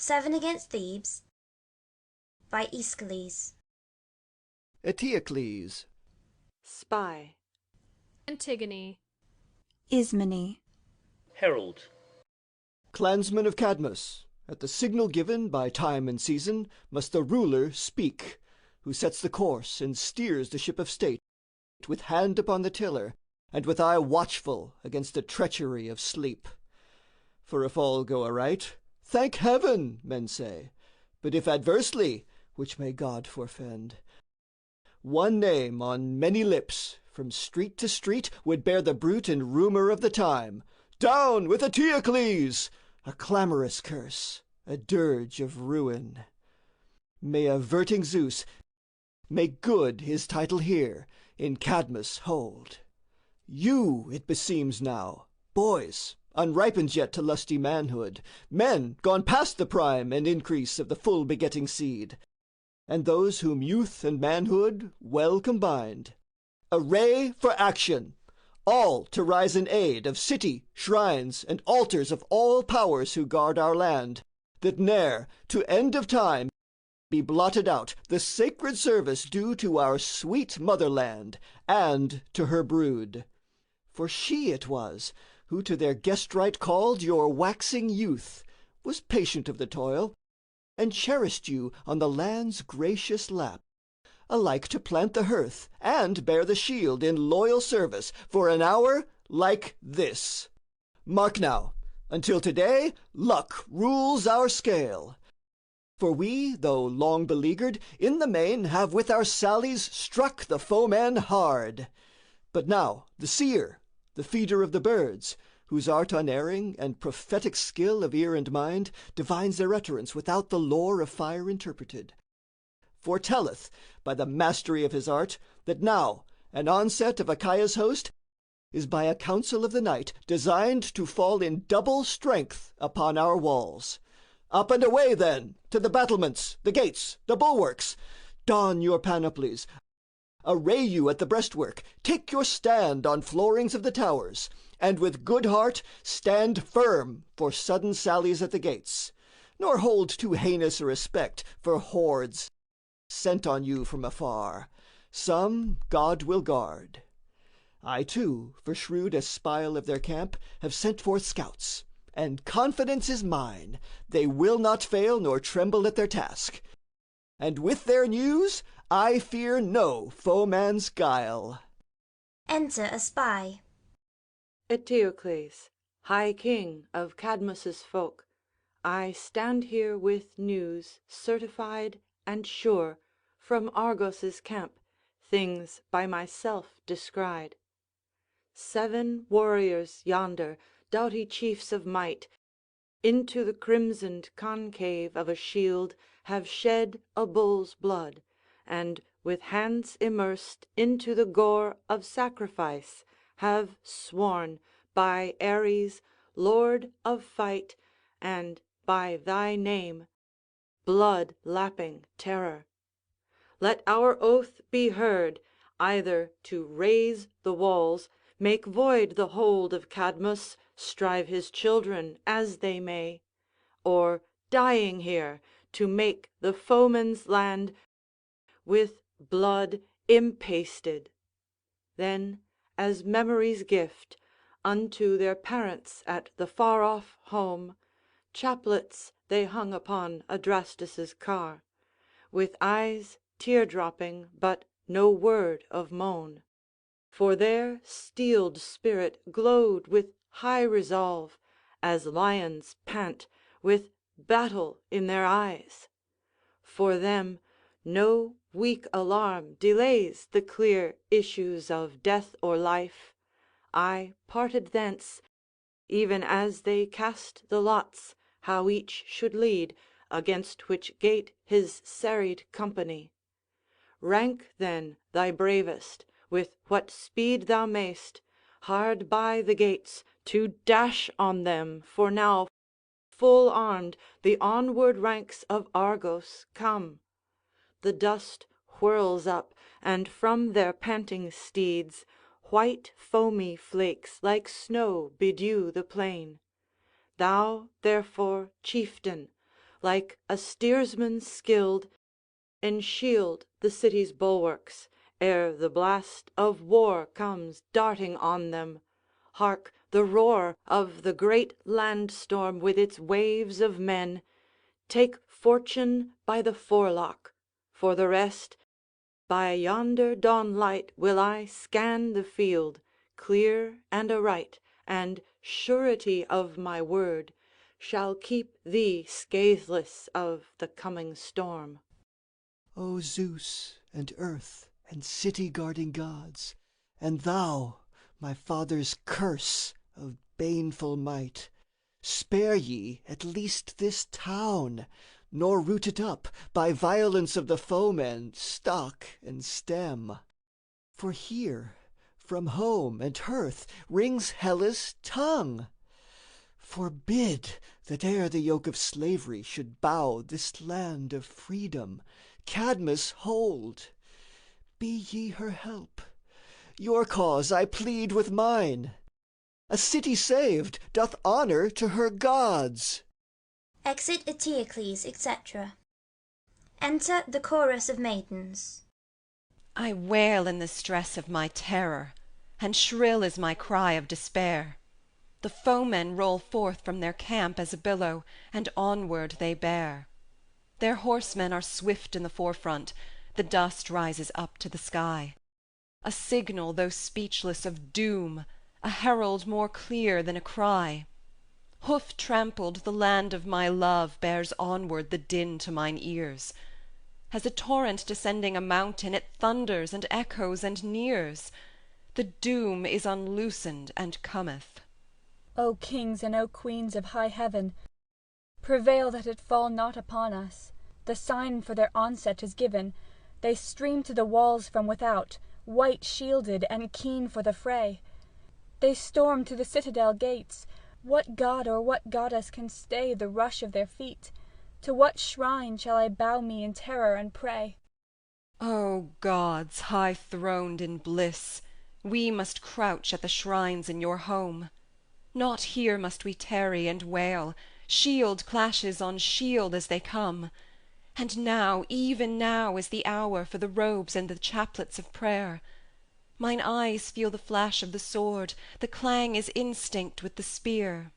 7 Against Thebes by Aeschylus. Eteocles. Spy. Antigone. Ismene. Herald. Clansmen of Cadmus, at the signal given by time and season must the ruler speak, who sets the course and steers the ship of state, with hand upon the tiller, and with eye watchful against the treachery of sleep. For if all go aright, thank heaven, men say, but if adversely, which may God forfend, one name on many lips, from street to street, would bear the bruit and rumor of the time. Down with Eteocles! A clamorous curse, a dirge of ruin. May averting Zeus make good his title here, in Cadmus hold. You, it beseems now, boys, unripened yet to lusty manhood, men gone past the prime and increase of the full begetting seed, and those whom youth and manhood well combined, array for action, all to rise in aid of city, shrines, and altars of all powers who guard our land, that ne'er, to end of time, be blotted out the sacred service due to our sweet motherland and to her brood. For she it was who to their guest right called your waxing youth, was patient of the toil, and cherished you on the land's gracious lap, alike to plant the hearth and bear the shield in loyal service for an hour like this. Mark now, until today luck rules our scale. For we, though long beleaguered, in the main have with our sallies struck the foeman hard. But now the seer, the feeder of the birds, whose art unerring and prophetic skill of ear and mind divines their utterance without the lore of fire interpreted, foretelleth by the mastery of his art that now an onset of Achaea's host is by a counsel of the night designed to fall in double strength upon our walls. Up and away, then, to the battlements, the gates, the bulwarks. Don your panoplies, array you at the breastwork, take your stand on floorings of the towers, and with good heart stand firm for sudden sallies at the gates, nor hold too heinous a respect for hordes sent on you from afar. Some God will guard. I too, for shrewd espial of their camp, have sent forth scouts, and confidence is mine, they will not fail nor tremble at their task. And with their news I fear no foeman's guile. Enter a spy. Eteocles, high king of Cadmus' folk, I stand here with news certified and sure from Argos' camp, things by myself descried. 7 warriors yonder, doughty chiefs of might, into the crimsoned concave of a shield have shed a bull's blood, and with hands immersed into the gore of sacrifice have sworn by Ares, lord of fight, and by thy name, blood-lapping terror. Let our oath be heard, either to raze the walls, make void the hold of Cadmus, strive his children as they may, or, dying here, to make the foeman's land with blood impasted. Then, as memory's gift, unto their parents at the far-off home, chaplets they hung upon Adrastus' car, with eyes tear-dropping, but no word of moan. For their steeled spirit glowed with high resolve, as lions pant, with battle in their eyes. For them no weak alarm delays the clear issues of death or life. I parted thence, even as they cast the lots, how each should lead, against which gate his serried company. Rank then thy bravest, with what speed thou mayst, hard by the gates, to dash on them, for now, full armed, the onward ranks of Argos come. The dust whirls up, and from their panting steeds white foamy flakes like snow bedew the plain. Thou, therefore, chieftain, like a steersman skilled, enshield the city's bulwarks, ere the blast of war comes darting on them. Hark the roar of the great land storm with its waves of men. Take fortune by the forelock. For the rest, by yonder dawn light will I scan the field, clear and aright, and surety of my word shall keep thee scatheless of the coming storm. O Zeus and earth and city-guarding gods, and thou, my father's curse of baneful might, spare ye at least this town, nor root it up by violence of the foemen, stock and stem. For here, from home and hearth, rings Hellas' tongue. Forbid that e'er the yoke of slavery should bow this land of freedom, Cadmus hold. Be ye her help. Your cause I plead with mine. A city saved doth honor to her gods. Exit Eteocles, etc. Enter the chorus of maidens. I wail in the stress of my terror, and shrill is my cry of despair. The foemen roll forth from their camp as a billow, and onward they bear. Their horsemen are swift in the forefront, the dust rises up to the sky. A signal, though speechless, of doom, a herald more clear than a cry. Hoof-trampled, the land of my love bears onward the din to mine ears. As a torrent descending a mountain, it thunders and echoes and nears. The doom is unloosened and cometh. O kings and O queens of high heaven, prevail that it fall not upon us. The sign for their onset is given. They stream to the walls from without, white shielded and keen for the fray. They storm to the citadel gates. What god or what goddess can stay the rush of their feet? To what shrine shall I bow me in terror and pray? O gods, high-throned in bliss, we must crouch at the shrines in your home. Not here must we tarry and wail, shield clashes on shield as they come. And now, even now, is the hour for the robes and the chaplets of prayer. Mine eyes feel the flash of the sword, the clang is instinct with the spear.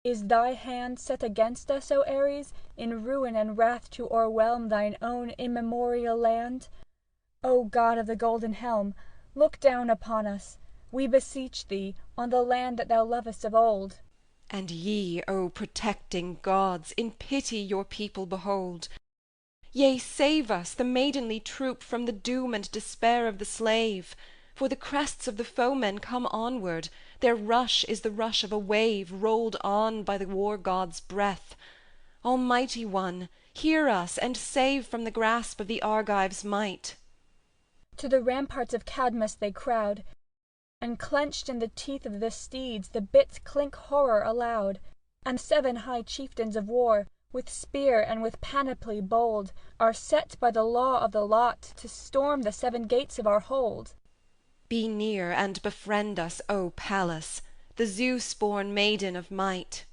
Is thy hand set against us, O Ares, in ruin and wrath to o'erwhelm thine own immemorial land? O God of the golden helm, look down upon us, we beseech thee, on the land that thou lovest of old. And ye, O protecting gods, in pity your people behold. Yea, save us, the maidenly troop, from the doom and despair of the slave. For the crests of the foemen come onward, their rush is the rush of a wave rolled on by the war god's breath. Almighty One, hear us, and save from the grasp of the Argives' might. To the ramparts of Cadmus they crowd, and clenched in the teeth of the steeds the bits clink horror aloud. And 7 high chieftains of war, with spear and with panoply bold, are set by the law of the lot to storm the 7 gates of our hold. Be near and befriend us, O Pallas, the Zeus-born maiden of might.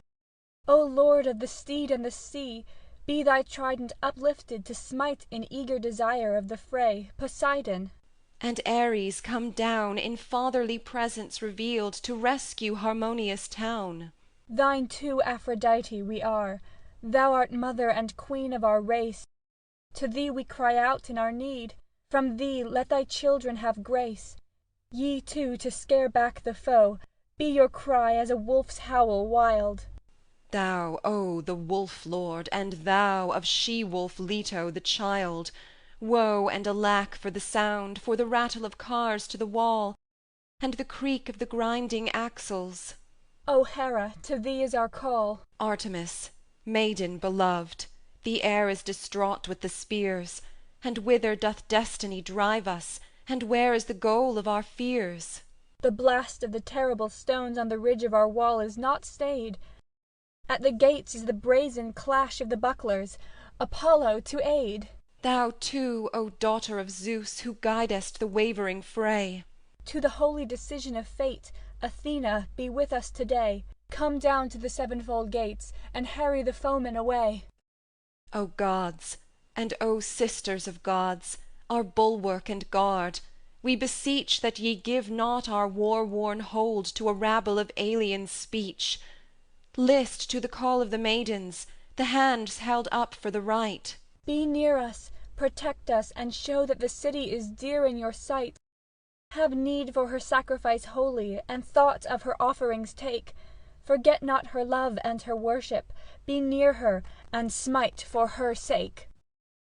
O Lord of the steed and the sea, be thy trident uplifted to smite in eager desire of the fray, Poseidon. And Ares come down, in fatherly presence revealed, to rescue harmonious town. Thine too, Aphrodite, we are. Thou art mother and queen of our race. To thee we cry out in our need. From thee let thy children have grace. Ye too, to scare back the foe, be your cry as a wolf's howl wild. Thou, O the wolf-lord, and thou of she-wolf Leto the child, woe and alack for the sound, for the rattle of cars to the wall, and the creak of the grinding axles. O Hera, to thee is our call. Artemis, maiden beloved, the air is distraught with the spears, and whither doth destiny drive us, and where is the goal of our fears? The blast of the terrible stones on the ridge of our wall is not stayed. At the gates is the brazen clash of the bucklers. Apollo to aid! Thou too, O daughter of Zeus, who guidest the wavering fray. To the holy decision of fate, Athena, be with us to-day. Come down to the 7-fold gates, and harry the foemen away. O gods, and O sisters of gods, our bulwark and guard, we beseech that ye give not our war-worn hold to a rabble of alien speech. List to the call of the maidens, the hands held up for the right. Be near us, protect us, and show that the city is dear in your sight. Have need for her sacrifice holy, and thought of her offerings take. Forget not her love and her worship. Be near her, and smite for her sake.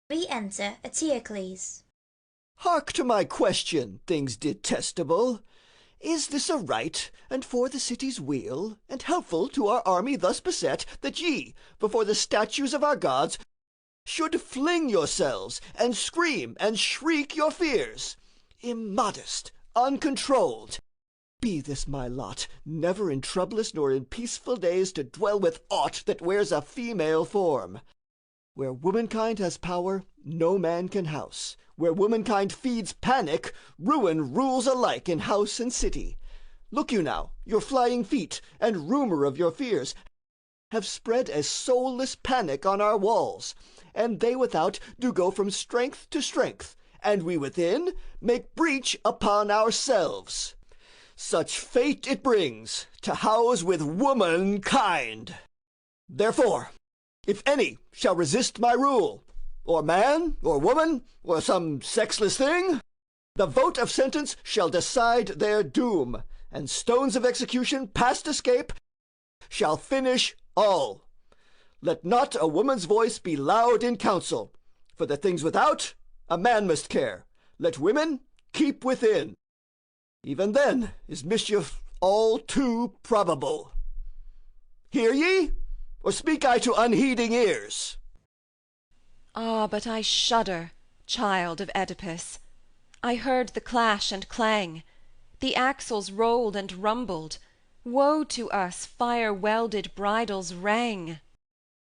Re-enter Eteocles. Hark to my question, things detestable. Is this a right, and for the city's weal, and helpful to our army thus beset, that ye, before the statues of our gods, should fling yourselves, and scream and shriek your fears? Immodest, uncontrolled. Be this my lot, never in troublous nor in peaceful days to dwell with aught that wears a female form. Where womankind has power, no man can house. Where womankind feeds panic, ruin rules alike in house and city. Look you now, your flying feet, and rumor of your fears, have spread as soulless panic on our walls, and they without do go from strength to strength, and we within make breach upon ourselves. Such fate it brings to house with womankind. Therefore, if any shall resist my rule, or man, or woman, or some sexless thing, the vote of sentence shall decide their doom, and stones of execution past escape shall finish all. Let not a woman's voice be loud in council. For the things without a man must care. Let women keep within. Even then is mischief all too probable. Hear ye? Or speak I to unheeding ears? Ah, but I shudder, child of Oedipus. I heard the clash and clang. The axles rolled and rumbled. Woe to us, fire-welded bridles rang.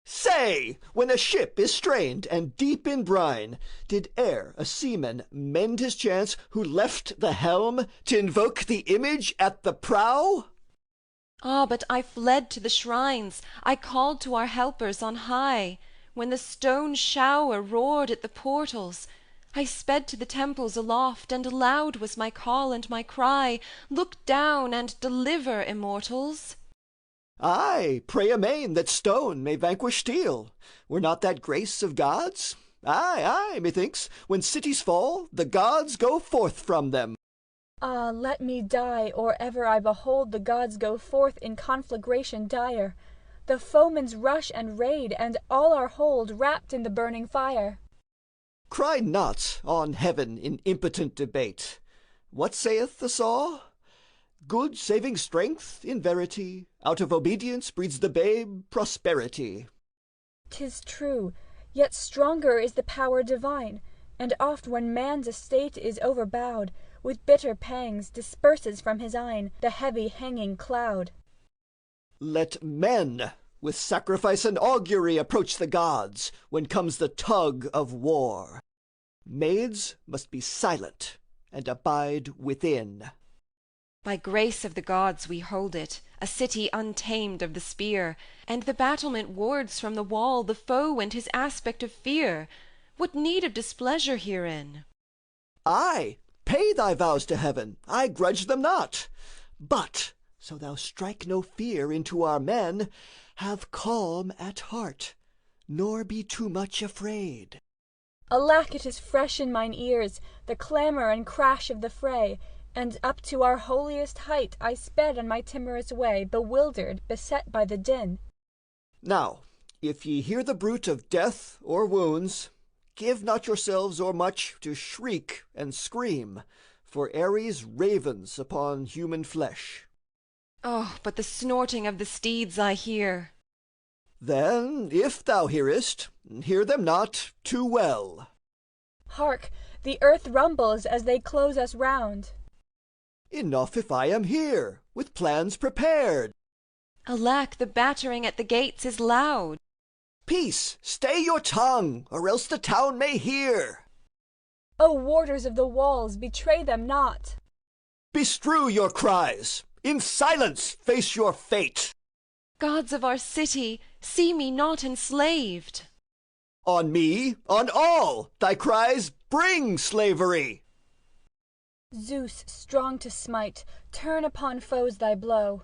Say, when a ship is strained and deep in brine, did e'er a seaman mend his chance who left the helm to invoke the image at the prow? Ah, but I fled to the shrines, I called to our helpers on high. When the stone shower roared at the portals, I sped to the temples aloft, and loud was my call and my cry, Look down and deliver, immortals. Aye, pray amain that stone may vanquish steel. Were not that grace of gods? Aye, methinks, when cities fall, the gods go forth from them. Ah, let me die, or ever I behold the gods go forth in conflagration dire. The foemen's rush and raid, and all our hold wrapped in the burning fire. Cry not on heaven in impotent debate. What saith the saw? Good saving strength, in verity, out of obedience breeds the babe prosperity. 'Tis true, yet stronger is the power divine, and oft when man's estate is overbowed, with bitter pangs disperses from his eyne the heavy hanging cloud. Let men with sacrifice and augury approach the gods when comes the tug of war. Maids must be silent and abide within. By grace of the gods we hold it, a city untamed of the spear, and the battlement wards from the wall the foe and his aspect of fear. What need of displeasure herein? Aye, pay thy vows to heaven, I grudge them not. But, so thou strike no fear into our men, have calm at heart, nor be too much afraid. Alack, it is fresh in mine ears, the clamour and crash of the fray, and up to our holiest height I sped on my timorous way, bewildered, beset by the din. Now, if ye hear the bruit of death or wounds, give not yourselves o'ermuch to shriek and scream, for Ares ravens upon human flesh. Oh, but the snorting of the steeds I hear. Then, if thou hearest, hear them not too well. Hark, the earth rumbles as they close us round. Enough if I am here, with plans prepared. Alack, the battering at the gates is loud. Peace, stay your tongue, or else the town may hear. O warders of the walls, betray them not. Bestrew your cries, in silence face your fate. Gods of our city, see me not enslaved. On me, on all, thy cries bring slavery. Zeus, strong to smite, turn upon foes thy blow.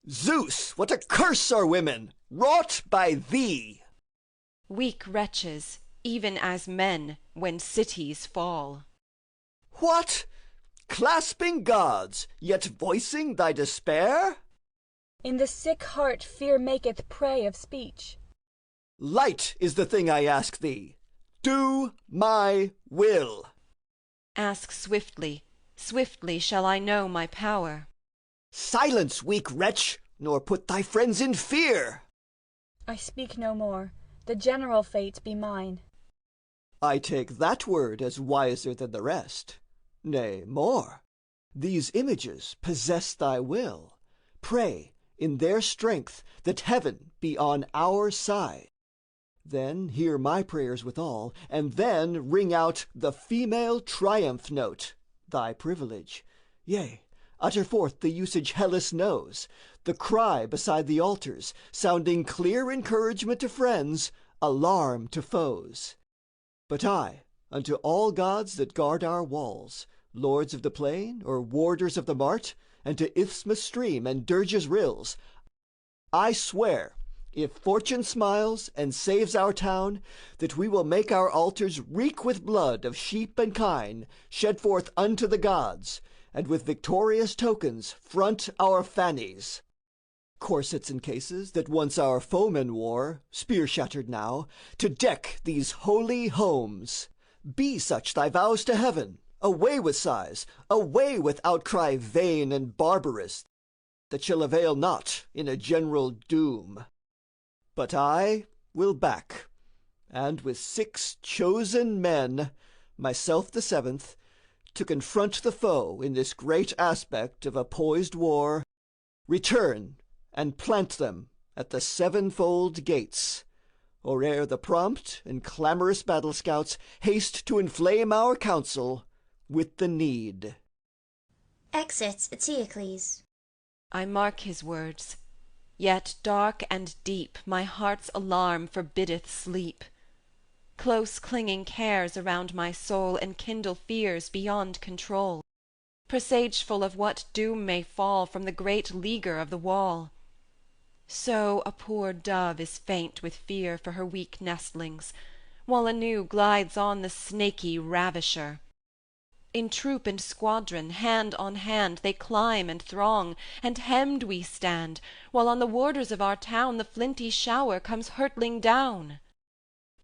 Zeus, what a curse are women, wrought by thee! Weak wretches, even as men, when cities fall. What? Clasping gods, yet voicing thy despair? In the sick heart fear maketh prey of speech. Light is the thing I ask thee. Do my will. Ask swiftly, swiftly shall I know my power. Silence, weak wretch, nor put thy friends in fear. I speak no more, the general fate be mine. I take that word as wiser than the rest. Nay, more. These images possess thy will. Pray, in their strength, that heaven be on our side. Then hear my prayers withal, and then ring out the female triumph note, thy privilege. Yea, utter forth the usage Hellas knows, the cry beside the altars, sounding clear encouragement to friends, alarm to foes. But I, unto all gods that guard our walls, lords of the plain or warders of the mart, and to Isthmus stream and Dirge's rills, I swear, if fortune smiles and saves our town, that we will make our altars reek with blood of sheep and kine, shed forth unto the gods, and with victorious tokens front our fannies. Corsets and cases that once our foemen wore, spear-shattered now, to deck these holy homes. Be such thy vows to heaven. Away with sighs, away with outcry vain and barbarous, that shall avail not in a general doom. But I will back, and with 6 chosen men, myself the 7th, to confront the foe in this great aspect of a poised war, return and plant them at the 7-fold gates, or ere the prompt and clamorous battle scouts haste to inflame our council with the need. Exit Eteocles. I mark his words, yet dark and deep my heart's alarm forbiddeth sleep. Close clinging cares around my soul enkindle fears beyond control, presageful of what doom may fall from the great leaguer of the wall. So a poor dove is faint with fear for her weak nestlings, while anew glides on the snaky ravisher. In troop and squadron, hand on hand, they climb and throng, and hemmed we stand, while on the warders of our town the flinty shower comes hurtling down.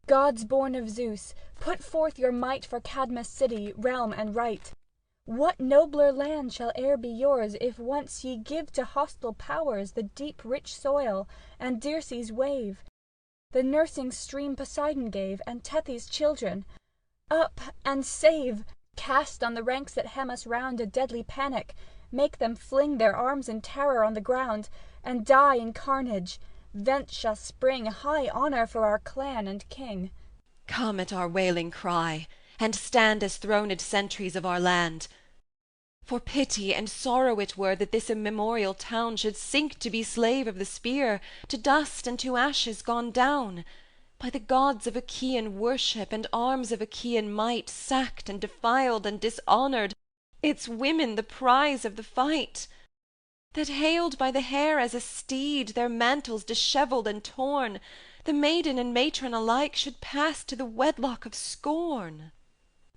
Gods born of Zeus, put forth your might for Cadmus' city, realm, and right. What nobler land shall e'er be yours, if once ye give to hostile powers the deep rich soil, and Dirce's wave, the nursing stream Poseidon gave, and Tethys' children? Up and save! Cast on the ranks that hem us round a deadly panic, make them fling their arms in terror on the ground, and die in carnage. Thence shall spring high honour for our clan and king. Come at our wailing cry, and stand as throned sentries of our land. For pity and sorrow it were that this immemorial town should sink to be slave of the spear, to dust and to ashes gone down, by the gods of Achaean worship and arms of Achaean might, sacked and defiled and dishonoured, its women the prize of the fight, that hailed by the hair as a steed, their mantles dishevelled and torn, the maiden and matron alike should pass to the wedlock of scorn.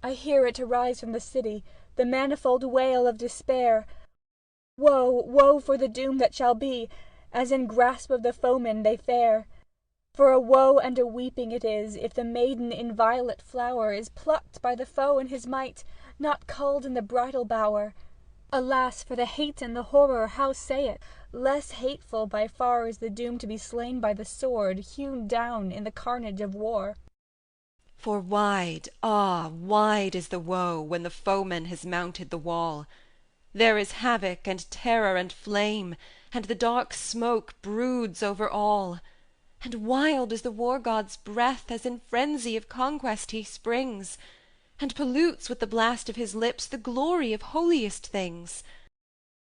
I hear it arise from the city, the manifold wail of despair. Woe, woe for the doom that shall be, as in grasp of the foemen they fare. For a woe and a weeping it is, if the maiden in violet flower is plucked by the foe in his might, not culled in the bridal bower. Alas, for the hate and the horror, how say it? Less hateful by far is the doom to be slain by the sword, hewn down in the carnage of war. For wide, ah, wide is the woe when the foeman has mounted the wall. There is havoc and terror and flame, and the dark smoke broods over all. And wild is the war-god's breath, as in frenzy of conquest he springs, and pollutes with the blast of his lips the glory of holiest things.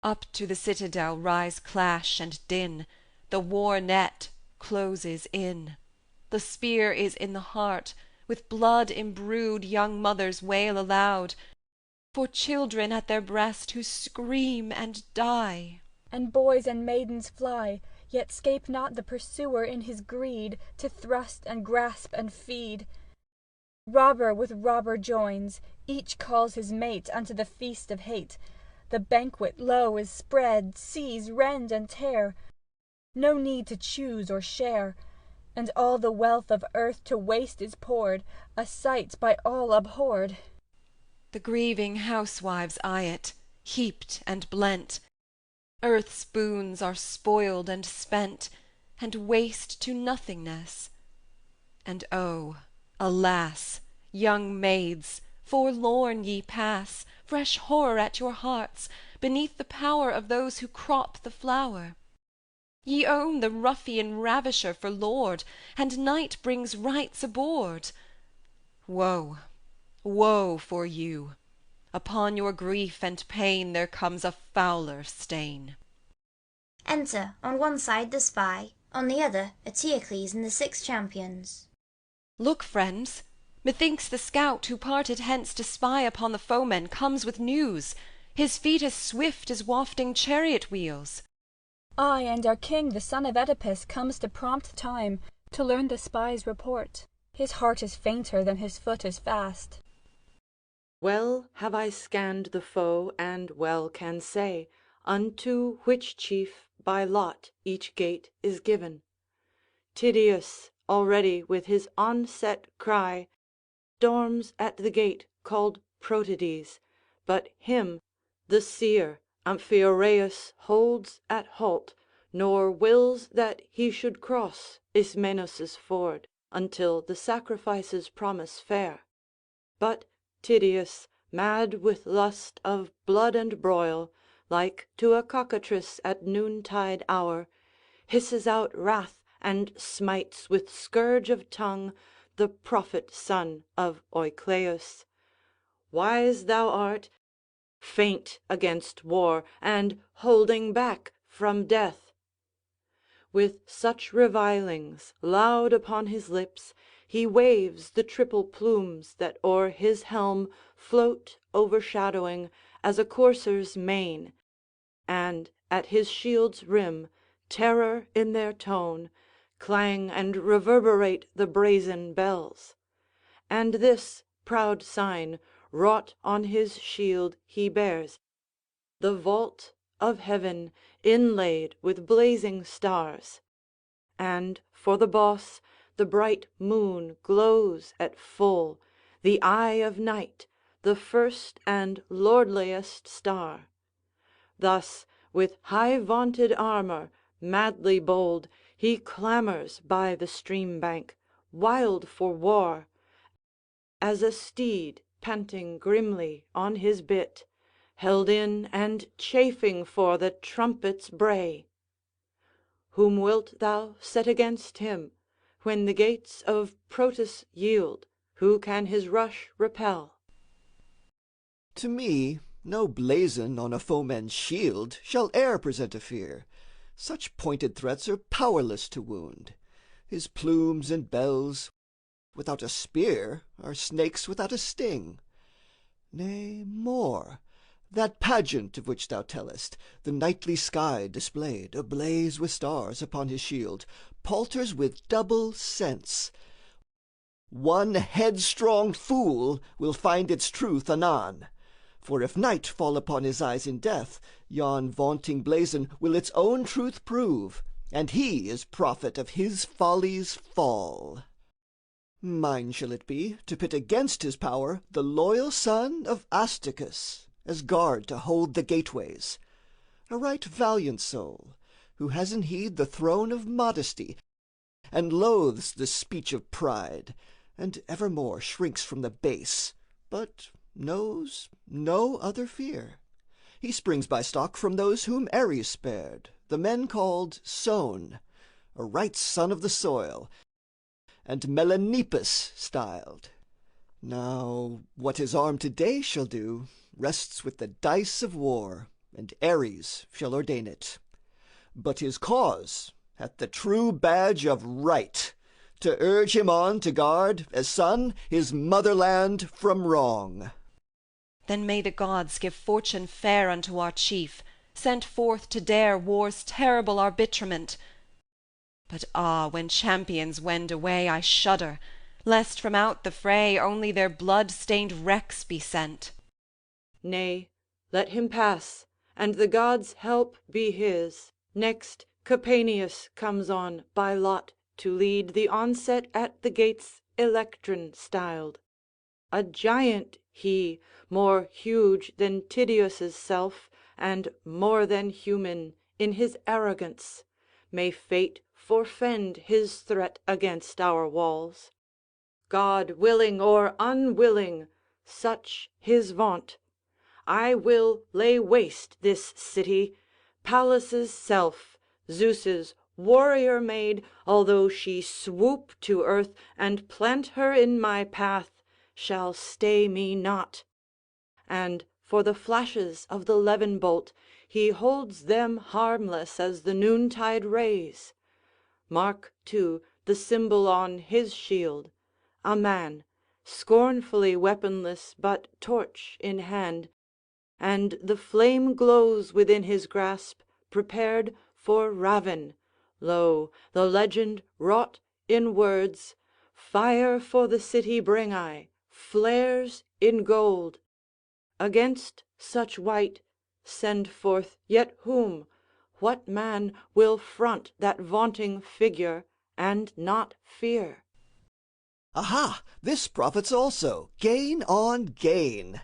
Up to the citadel rise clash and din, the war-net closes in. The spear is in the heart, with blood imbrued young mothers wail aloud, for children at their breast who scream and die. And boys and maidens fly, yet 'scape not the pursuer in his greed to thrust and grasp and feed. Robber with robber joins, each calls his mate unto the feast of hate. The banquet lo is spread, seize, rend and tear, no need to choose or share, and all the wealth of earth to waste is poured, a sight by all abhorred. The grieving housewives eye it, heaped and blent. Earth's boons are spoiled and spent, and waste to nothingness. And oh, alas, young maids, forlorn ye pass, fresh horror at your hearts, beneath the power of those who crop the flower. Ye own the ruffian ravisher for lord, and night brings rights aboard. Woe, woe for you! Upon your grief and pain there comes a fouler stain. Enter, on one side the spy, on the other Eteocles and the 6 champions. Look, friends, methinks the scout who parted hence to spy upon the foemen comes with news, his feet as swift as wafting chariot wheels. Ay, and our king, the son of Oedipus, comes to prompt time to learn the spy's report. His heart is fainter than his foot is fast. Well have I scanned the foe, and well can say unto which chief by lot each gate is given. Tydeus already with his onset cry storms at the gate called Protides, but him the seer Amphiaraus holds at halt, nor wills that he should cross Ismenus' ford until the sacrifices promise fair. But Tydeus, mad with lust of blood and broil, like to a cockatrice at noontide hour, hisses out wrath and smites with scourge of tongue the prophet son of Oecleus. Wise thou art, faint against war, and holding back from death. With such revilings loud upon his lips, he waves the triple plumes that o'er his helm float overshadowing as a courser's mane, and at his shield's rim, terror in their tone, clang and reverberate the brazen bells. And this proud sign wrought on his shield he bears, the vault of heaven inlaid with blazing stars. And for the boss the bright moon glows at full, the eye of night, the first and lordliest star. Thus with high vaunted armour, madly bold, he clamours by the stream bank, wild for war, as a steed panting grimly on his bit, held in and chafing for the trumpet's bray. Whom wilt thou set against him? When the gates of Protus yield, who can his rush repel? To me, no blazon on a foeman's shield shall e'er present a fear. Such pointed threats are powerless to wound. His plumes and bells, without a spear, are snakes without a sting. Nay, more, that pageant of which thou tellest, the nightly sky displayed, ablaze with stars upon his shield, palters with double sense. One headstrong fool will find its truth anon. For if night fall upon his eyes in death, yon vaunting blazon will its own truth prove, and he is prophet of his folly's fall. Mine shall it be to pit against his power the loyal son of Aeschylus, as guard to hold the gateways. A right valiant soul, who has in heed the throne of modesty, and loathes the speech of pride, and evermore shrinks from the base, but knows no other fear. He springs by stock from those whom Ares spared, the men called sown, a right son of the soil, and Melanippus styled. Now what his arm today shall do rests with the dice of war, and Ares shall ordain it. But his cause hath the true badge of right, to urge him on to guard, as son, his motherland from wrong. Then may the gods give fortune fair unto our chief, sent forth to dare war's terrible arbitrament. But when champions wend away, I shudder, lest from out the fray only their blood-stained wrecks be sent. Nay, let him pass, and the gods' help be his. Next Capaneus comes on by lot to lead the onset at the gates Electran styled. A giant he, more huge than Tydeus' self, and more than human in his arrogance. May fate forfend his threat against our walls. God willing or unwilling, such his vaunt, I will lay waste this city, Pallas' self, Zeus's warrior maid, although she swoop to earth and plant her in my path, shall stay me not. And for the flashes of the levin bolt, he holds them harmless as the noontide rays. Mark, too, the symbol on his shield, a man, scornfully weaponless but torch in hand, and the flame glows within his grasp, prepared for ravin. Lo, the legend wrought in words, "Fire for the city bring I," flares in gold. Against such wight send forth yet whom? What man will front that vaunting figure and not fear? Aha! This profits also, gain on gain.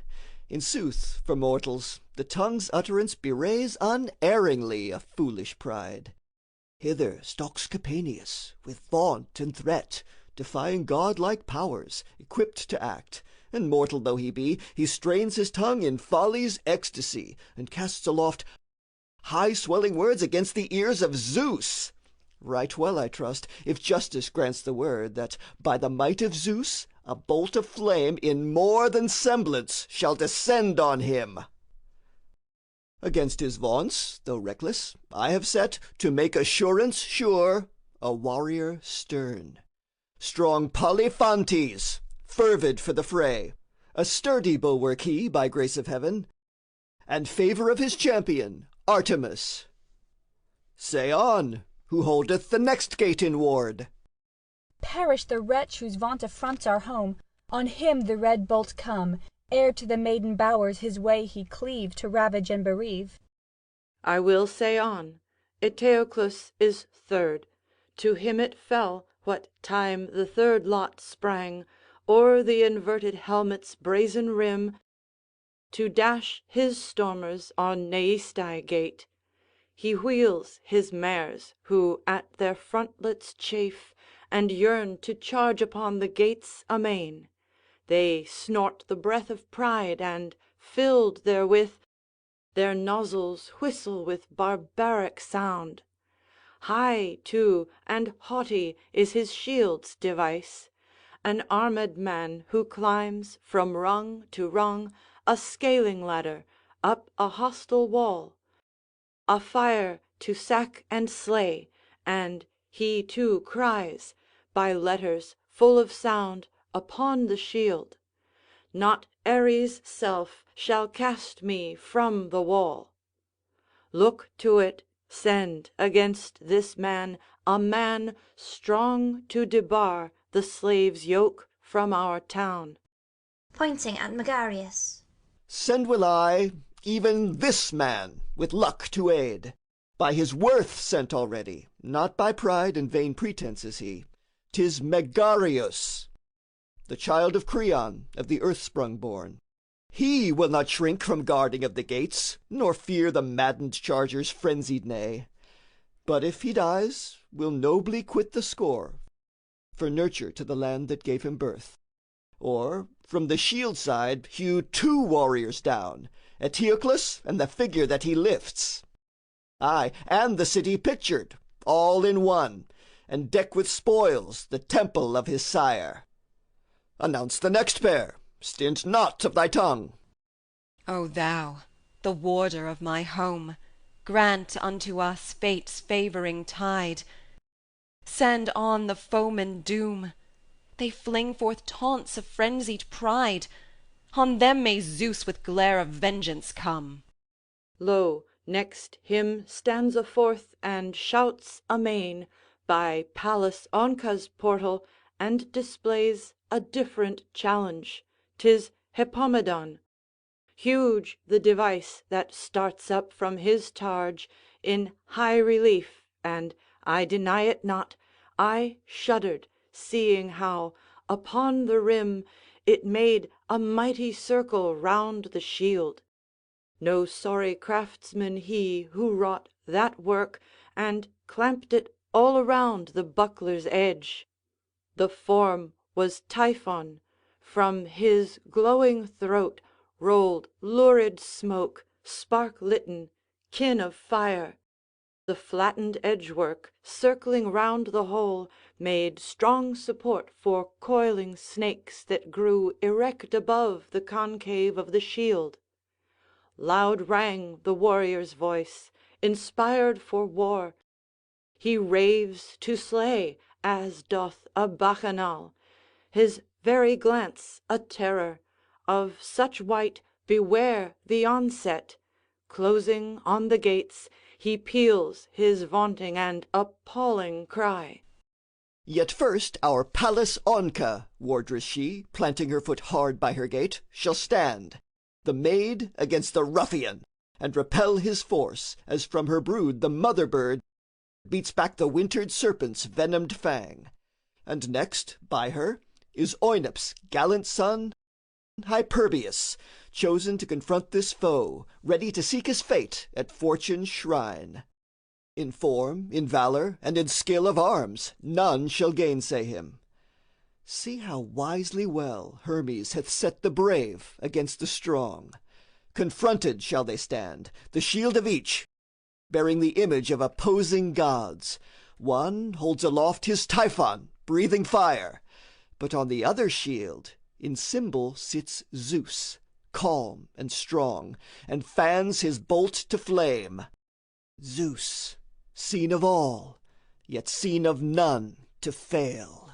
In sooth, for mortals, the tongue's utterance bewrays unerringly a foolish pride. Hither stalks Capaneus, with vaunt and threat, defying godlike powers, equipped to act, and mortal though he be, he strains his tongue in folly's ecstasy, and casts aloft high-swelling words against the ears of Zeus. Right well, I trust, if justice grants the word, that by the might of Zeus a bolt of flame in more than semblance shall descend on him. Against his vaunts, though reckless, I have set, to make assurance sure, a warrior stern. Strong Polyphantes, fervid for the fray, a sturdy bulwark he, by grace of heaven, and favour of his champion, Artemis. Say on, who holdeth the next gate in ward? Perish the wretch whose vaunt affronts our home. On him the red bolt come, ere to the maiden bowers his way he cleave to ravage and bereave. I will say on. Eteocles is third. To him it fell, what time the third lot sprang, o'er the inverted helmet's brazen rim, to dash his stormers on Neaestae gate. He wheels his mares, who at their frontlets chafe, and yearn to charge upon the gates amain. They snort the breath of pride, and, filled therewith, their nozzles whistle with barbaric sound. High, too, and haughty is his shield's device, an armed man who climbs from rung to rung, a scaling ladder, up a hostile wall. A fire to sack and slay, and he too cries, by letters full of sound, upon the shield, "Not Ares' self shall cast me from the wall." Look to it, send against this man a man strong to debar the slave's yoke from our town. Pointing at Megarius. Send will I, even this man, with luck to aid. By his worth sent already, not by pride and vain pretence is he. 'Tis Megarius, the child of Creon, of the earth-sprung born. He will not shrink from guarding of the gates, nor fear the maddened charger's frenzied neigh. But if he dies, will nobly quit the score, for nurture to the land that gave him birth. Or from the shield side hew 2 warriors down, Eteocles and the figure that he lifts. Ay, and the city pictured, all in one, and deck with spoils the temple of his sire. Announce the next pair, stint not of thy tongue. O thou, the warder of my home, grant unto us fate's favouring tide, Send on the foemen doom. They fling forth taunts of frenzied pride. On them may Zeus with glare of vengeance come. Lo, next him stands aforth and shouts amain by Pallas Onca's portal, and displays a different challenge. 'Tis Hepomedon. Huge the device that starts up from his targe in high relief, and I deny it not, I shuddered, seeing how, upon the rim, it made a mighty circle round the shield. No sorry craftsman he who wrought that work, and clamped it all around the buckler's edge. The form was Typhon. From his glowing throat rolled lurid smoke, spark-litten, kin of fire. The flattened edgework, circling round the whole, made strong support for coiling snakes that grew erect above the concave of the shield. Loud rang the warrior's voice, inspired for war. He raves to slay, as doth a bacchanal, his very glance a terror. Of such wight beware the onset. Closing on the gates, he peals his vaunting and appalling cry. Yet first our Pallas Onca, wardress she, planting her foot hard by her gate, shall stand, the maid against the ruffian, and repel his force, as from her brood the mother bird beats back the wintered serpent's venomed fang. And next, by her, is Oenip's gallant son, Hyperbius, chosen to confront this foe, ready to seek his fate at Fortune's shrine. In form, in valor, and in skill of arms, none shall gainsay him. See how wisely well Hermes hath set the brave against the strong. Confronted shall they stand, the shield of each, bearing the image of opposing gods. One holds aloft his Typhon, breathing fire, but on the other shield in symbol sits Zeus, calm and strong, and fans his bolt to flame. Zeus, seen of all, yet seen of none to fail.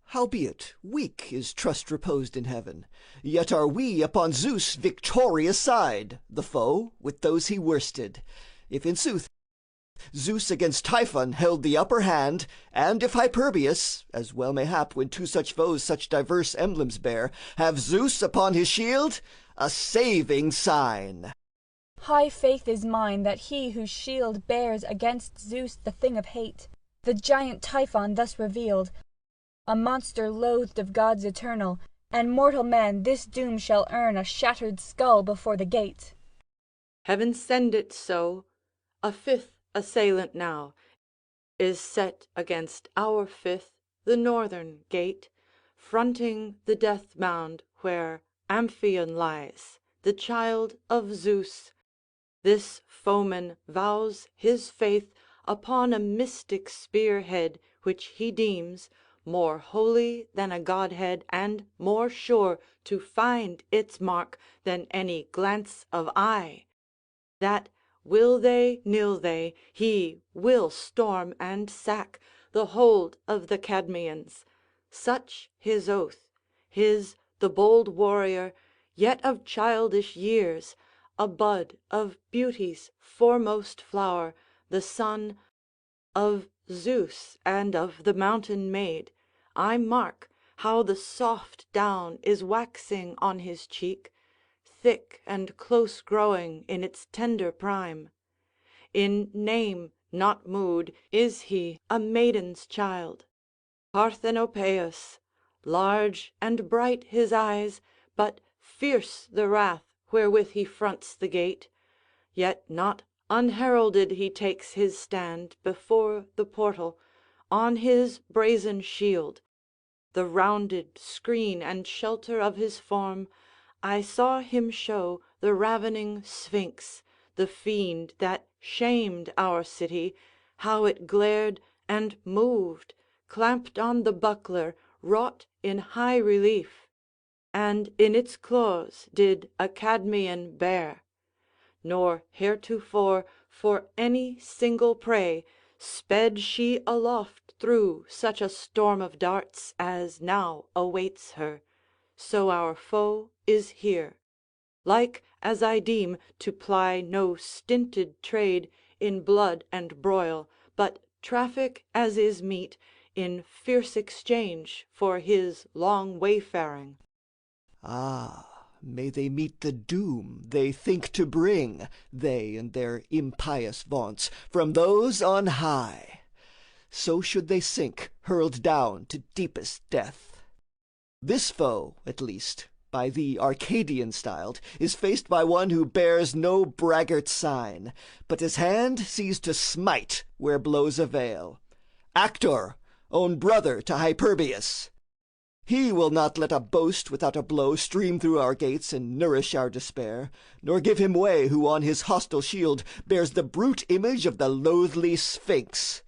Howbeit weak is trust reposed in heaven, yet are we upon Zeus' victorious side, the foe with those he worsted. If in sooth Zeus against Typhon held the upper hand, and if Hyperbius, as well may hap when two such foes such diverse emblems bear, have Zeus upon his shield, a saving sign. High faith is mine that he whose shield bears against Zeus the thing of hate, the giant Typhon thus revealed, a monster loathed of gods eternal, and mortal men this doom shall earn a shattered skull before the gate. Heaven send it so. A fifth assailant now is set against our fifth, the northern gate, fronting the death mound where Amphion lies, the child of Zeus. This foeman vows his faith upon a mystic spearhead which he deems more holy than a godhead, and more sure to find its mark than any glance of eye. That will they, nill they, he will storm and sack the hold of the Cadmeians. Such his oath, his the bold warrior, yet of childish years, a bud of beauty's foremost flower, the son of Zeus and of the mountain maid. I mark how the soft down is waxing on his cheek, thick and close growing in its tender prime. In name, not mood, is he a maiden's child. Parthenopaeus, large and bright his eyes, but fierce the wrath wherewith he fronts the gate. Yet not unheralded he takes his stand before the portal, on his brazen shield. The rounded screen and shelter of his form, I saw him show the ravening Sphinx, the fiend that shamed our city, how it glared and moved, clamped on the buckler, wrought in high relief, and in its claws did a Cadmeian bear. Nor heretofore for any single prey Sped she aloft through such a storm of darts as now awaits her, so our foe is here, like as I deem to ply no stinted trade in blood and broil, but traffic as is meet in fierce exchange for his long wayfaring. Ah, may they meet the doom they think to bring, they and their impious vaunts, from those on high. So should they sink, hurled down to deepest death. This foe, at least, by thee Arcadian styled, is faced by one who bears no braggart sign, but his hand sees to smite where blows avail. Actor, own brother to Hyperbius. He will not let a boast without a blow stream through our gates and nourish our despair, nor give him way who on his hostile shield bears the brute image of the loathly Sphinx.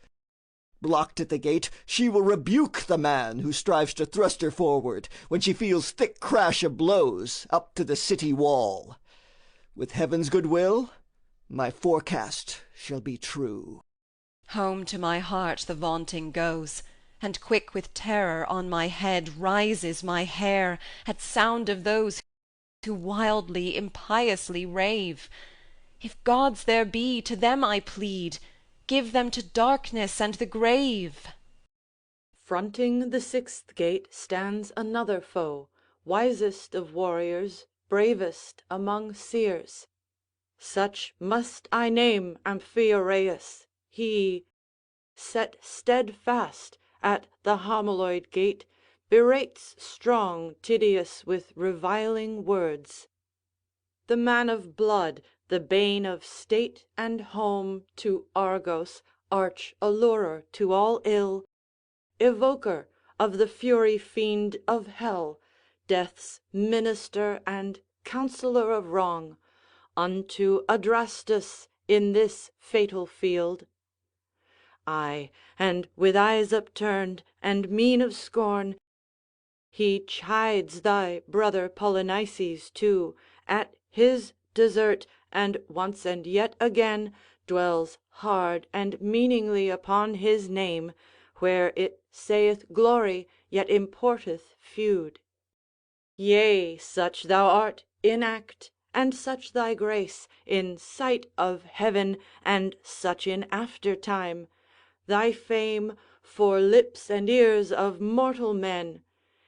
Blocked at the gate, she will rebuke the man who strives to thrust her forward, when she feels thick crash of blows up to the city wall. With heaven's good will, my forecast shall be true. Home to my heart the vaunting goes, and quick with terror on my head rises my hair at sound of those who wildly, impiously rave. If gods there be, to them I plead, give them to darkness and the grave. Fronting the sixth gate stands another foe, wisest of warriors, bravest among seers. Such must I name Amphiaraus, he, set steadfast at the Homoloid gate, berates strong Tydeus with reviling words. The man of blood, the bane of state and home to Argos, arch allurer to all ill, evoker of the fury fiend of hell, death's minister and counsellor of wrong, unto Adrastus in this fatal field. Ay, and with eyes upturned and mien of scorn, he chides thy brother Polynices too, at his desert, and once and yet again dwells hard and meaningly upon his name, where it saith glory, yet importeth feud. Yea, such thou art in act, and such thy grace in sight of heaven, and such in aftertime, thy fame for lips and ears of mortal men.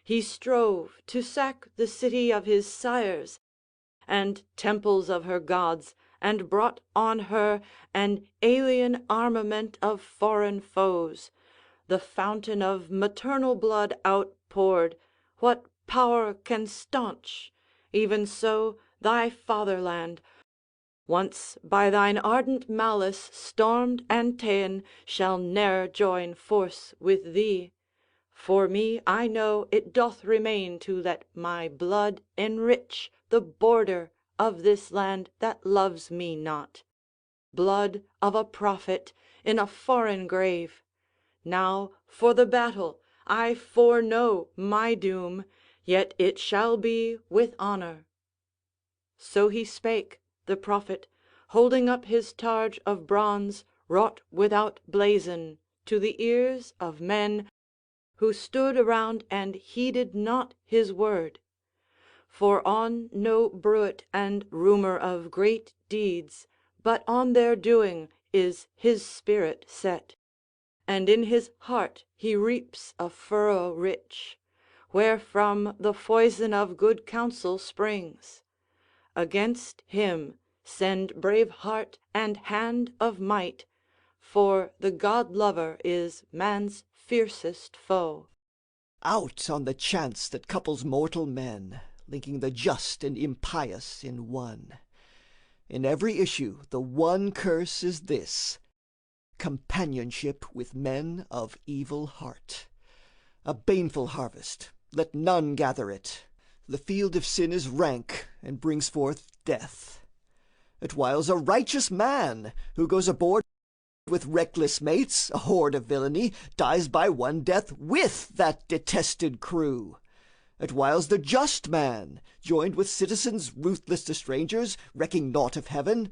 He strove to sack the city of his sires, and temples of her gods, and brought on her an alien armament of foreign foes. The fountain of maternal blood outpoured, what power can staunch? Even so thy fatherland, once by thine ardent malice stormed and ta'en, shall ne'er join force with thee. For me, I know it doth remain to let my blood enrich the border of this land that loves me not. Blood of a prophet in a foreign grave. Now for the battle, I foreknow my doom, yet it shall be with honour. So he spake, the prophet, holding up his targe of bronze wrought without blazon to the ears of men who stood around and heeded not his word. For on no bruit and rumour of great deeds, but on their doing is his spirit set, and in his heart he reaps a furrow rich, wherefrom the foison of good counsel springs. Against him send brave heart and hand of might, for the god-lover is man's fiercest foe. Out on the chance that couples mortal men, linking the just and impious in one. In every issue the one curse is this: companionship with men of evil heart. A baneful harvest, let none gather it. The field of sin is rank, and brings forth death. At whiles a righteous man, who goes aboard with reckless mates, a horde of villainy, dies by one death with that detested crew. At whiles the just man, joined with citizens ruthless to strangers, recking naught of heaven,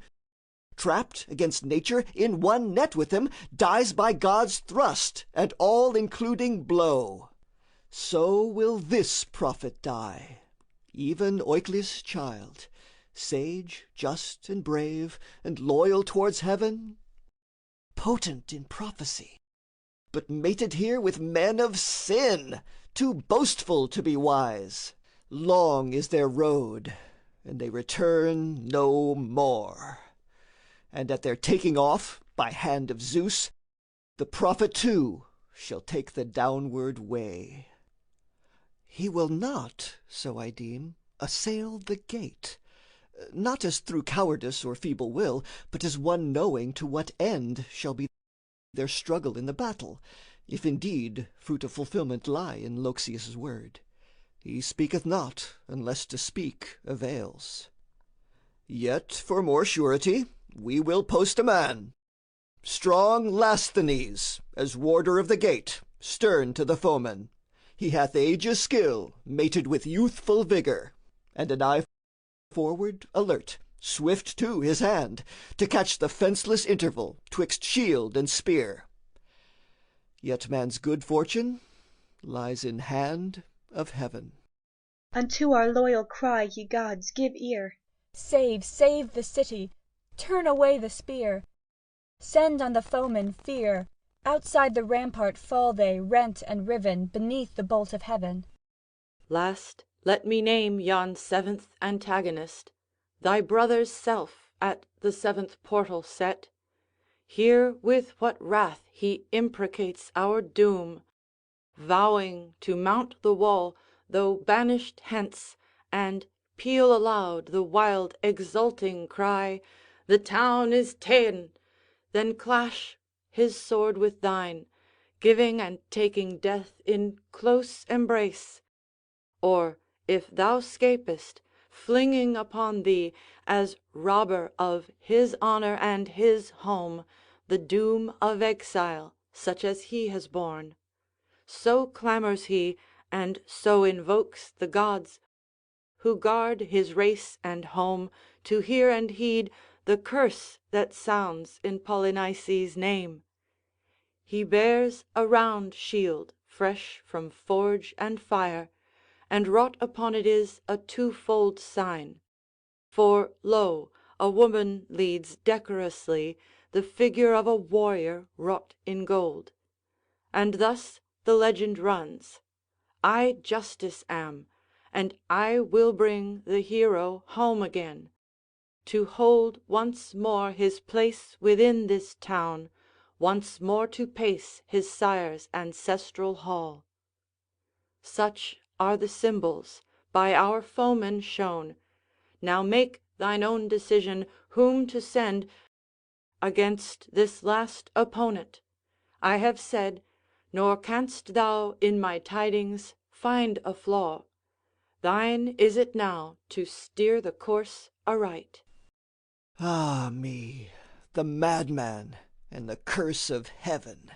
trapped against nature in one net with him, dies by God's thrust and all-including blow. So will this prophet die, even Oeschylus' child, sage, just, and brave, and loyal towards heaven, potent in prophecy, but mated here with men of sin, too boastful to be wise. Long is their road, and they return no more. And at their taking off by hand of Zeus, the prophet too shall take the downward way. He will not, so I deem, assail the gate, not as through cowardice or feeble will, but as one knowing to what end shall be their struggle in the battle, if indeed fruit of fulfilment lie in Loxias' word. He speaketh not, unless to speak avails. Yet for more surety we will post a man, strong Lasthenes, as warder of the gate, stern to the foeman. He hath age's skill, mated with youthful vigor, and an eye forward alert, swift too his hand, to catch the fenceless interval twixt shield and spear. Yet man's good fortune lies in hand of heaven. Unto our loyal cry, ye gods, give ear. Save, save the city, turn away the spear. Send on the foemen fear. Outside the rampart fall they, rent and riven, beneath the bolt of heaven. Last, let me name yon seventh antagonist, thy brother's self at the seventh portal set. Hear with what wrath he imprecates our doom, vowing to mount the wall, though banished hence, and peal aloud the wild exulting cry, "The town is ta'en!" Then clash his sword with thine, giving and taking death in close embrace. Or, if thou scapest, flinging upon thee, as robber of his honour and his home, the doom of exile, such as he has borne. So clamours he, and so invokes the gods, who guard his race and home, to hear and heed the curse that sounds in Polynices' name. He bears a round shield, fresh from forge and fire, and wrought upon it is a twofold sign. For lo, a woman leads decorously the figure of a warrior wrought in gold. And thus the legend runs: I Justice am, and I will bring the hero home again, to hold once more his place within this town, once more to pace his sire's ancestral hall. Such are the symbols by our foemen shown. Now make thine own decision whom to send against this last opponent. I have said, nor canst thou in my tidings find a flaw. Thine is it now to steer the course aright. Ah me, the madman and the curse of heaven!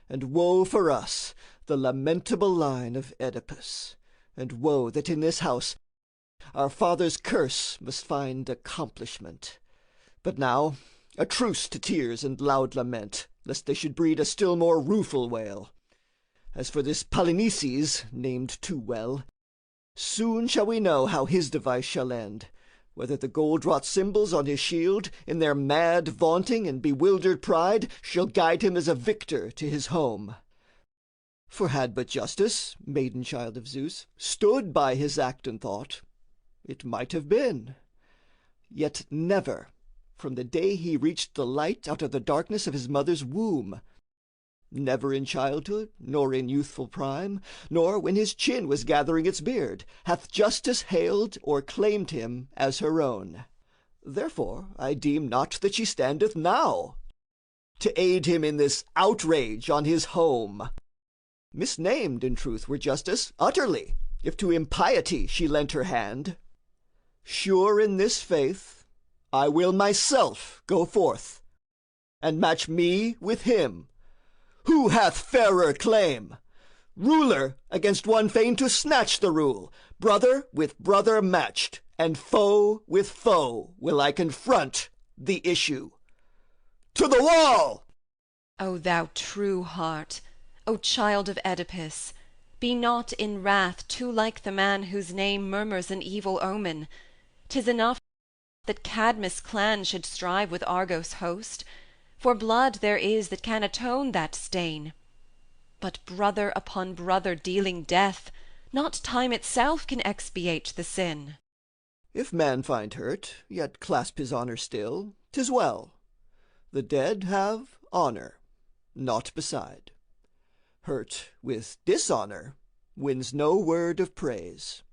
And woe for us, the lamentable line of Oedipus, and woe that in this house our father's curse must find accomplishment. But now a truce to tears and loud lament, lest they should breed a still more rueful wail. As for this Polynices, named too well, soon shall we know how his device shall end, whether the gold-wrought symbols on his shield, in their mad vaunting and bewildered pride, shall guide him as a victor to his home. For had but Justice, maiden child of Zeus, stood by his act and thought, it might have been. Yet never, from the day he reached the light out of the darkness of his mother's womb, never in childhood, nor in youthful prime, nor when his chin was gathering its beard, hath Justice hailed or claimed him as her own. Therefore I deem not that she standeth now to aid him in this outrage on his home. Misnamed, in truth, were Justice utterly, if to impiety she lent her hand. Sure in this faith, I will myself go forth, and match me with him. Who hath fairer claim? Ruler against one fain to snatch the rule, brother with brother matched, and foe with foe will I confront the issue. To the wall! O thou true heart, O child of Oedipus, be not in wrath too like the man whose name murmurs an evil omen. 'Tis enough that Cadmus' clan should strive with Argos' host, for blood there is that can atone that stain. But brother upon brother dealing death, not time itself can expiate the sin. If man find hurt, yet clasp his honour still, 'tis well. The dead have honour, naught beside. Hurt with dishonour wins no word of praise.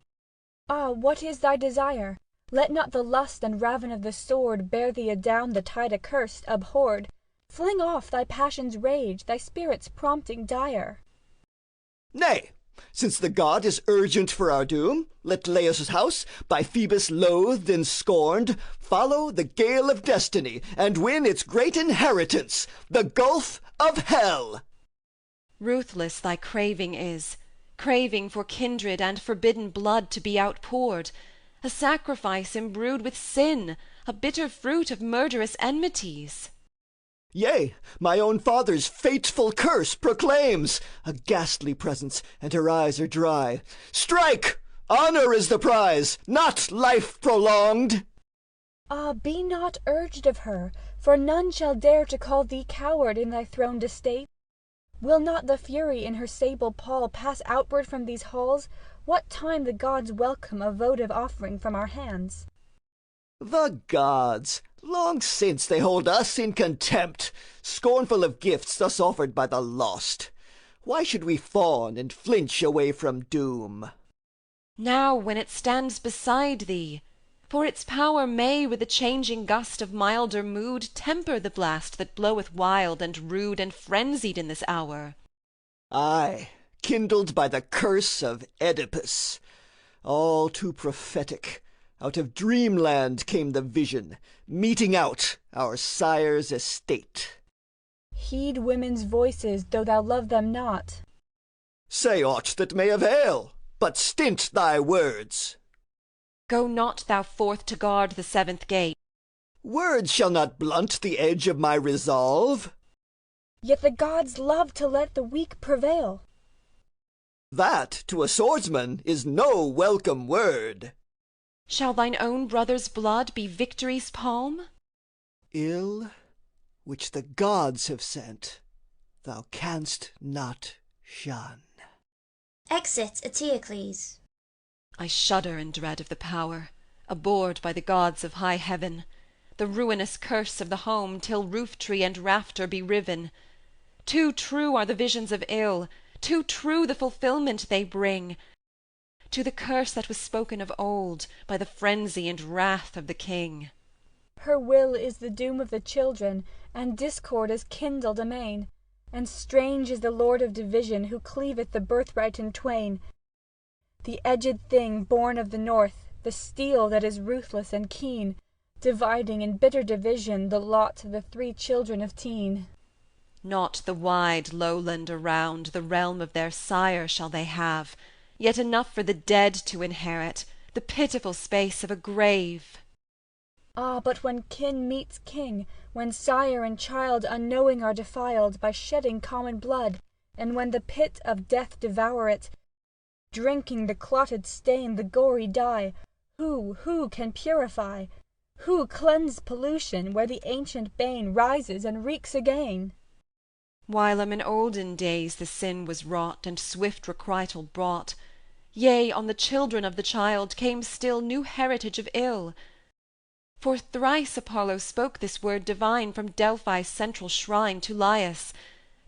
Ah, what is thy desire? Let not the lust and ravin of the sword bear thee adown the tide accursed, abhorred. Fling off thy passion's rage, thy spirit's prompting dire. Nay, since the god is urgent for our doom, let Laius' house, by Thebas loathed and scorned, follow the gale of destiny, and win its great inheritance, the gulf of hell. Ruthless thy craving is, craving for kindred and forbidden blood to be outpoured, a sacrifice imbrued with sin, a bitter fruit of murderous enmities. Yea, my own father's fateful curse proclaims a ghastly presence, and her eyes are dry. Strike! Honour is the prize, not life prolonged. Ah, be not urged of her, for none shall dare to call thee coward in thy throned estate. Will not the Fury in her sable pall pass outward from these halls, what time the gods welcome a votive offering from our hands? The gods! Long since they hold us in contempt, scornful of gifts thus offered by the lost. Why should we fawn and flinch away from doom? Now when it stands beside thee, for its power may with a changing gust of milder mood temper the blast that bloweth wild and rude and frenzied in this hour. Ay, kindled by the curse of Oedipus. All too prophetic. Out of dreamland came the vision, meting out our sire's estate. Heed women's voices, though thou love them not. Say aught that may avail, but stint thy words. Go not thou forth to guard the seventh gate. Words shall not blunt the edge of my resolve. Yet the gods love to let the weak prevail. That, to a swordsman, is no welcome word. Shall thine own brother's blood be victory's palm? Ill, which the gods have sent, thou canst not shun. Exit Eteocles. I shudder in dread of the power, abhorred by the gods of high heaven, the ruinous curse of the home till roof-tree and rafter be riven. Too true are the visions of ill, too true the fulfilment they bring, to the curse that was spoken of old by the frenzy and wrath of the king. Her will is the doom of the children, and discord is kindled amain, and strange is the lord of division who cleaveth the birthright in twain. The edged thing born of the north, the steel that is ruthless and keen, dividing in bitter division the lot of the three children of Teen. Not the wide lowland around the realm of their sire shall they have, yet enough for the dead to inherit, the pitiful space of a grave. Ah, but when kin meets king, when sire and child unknowing are defiled by shedding common blood, and when the pit of death devour it, drinking the clotted stain, the gory dye, who can purify? Who cleanse pollution, where the ancient bane rises and reeks again? Whilome in olden days the sin was wrought, and swift requital brought, yea, on the children of the child came still new heritage of ill. For thrice Apollo spoke this word divine from Delphi's central shrine to Laius,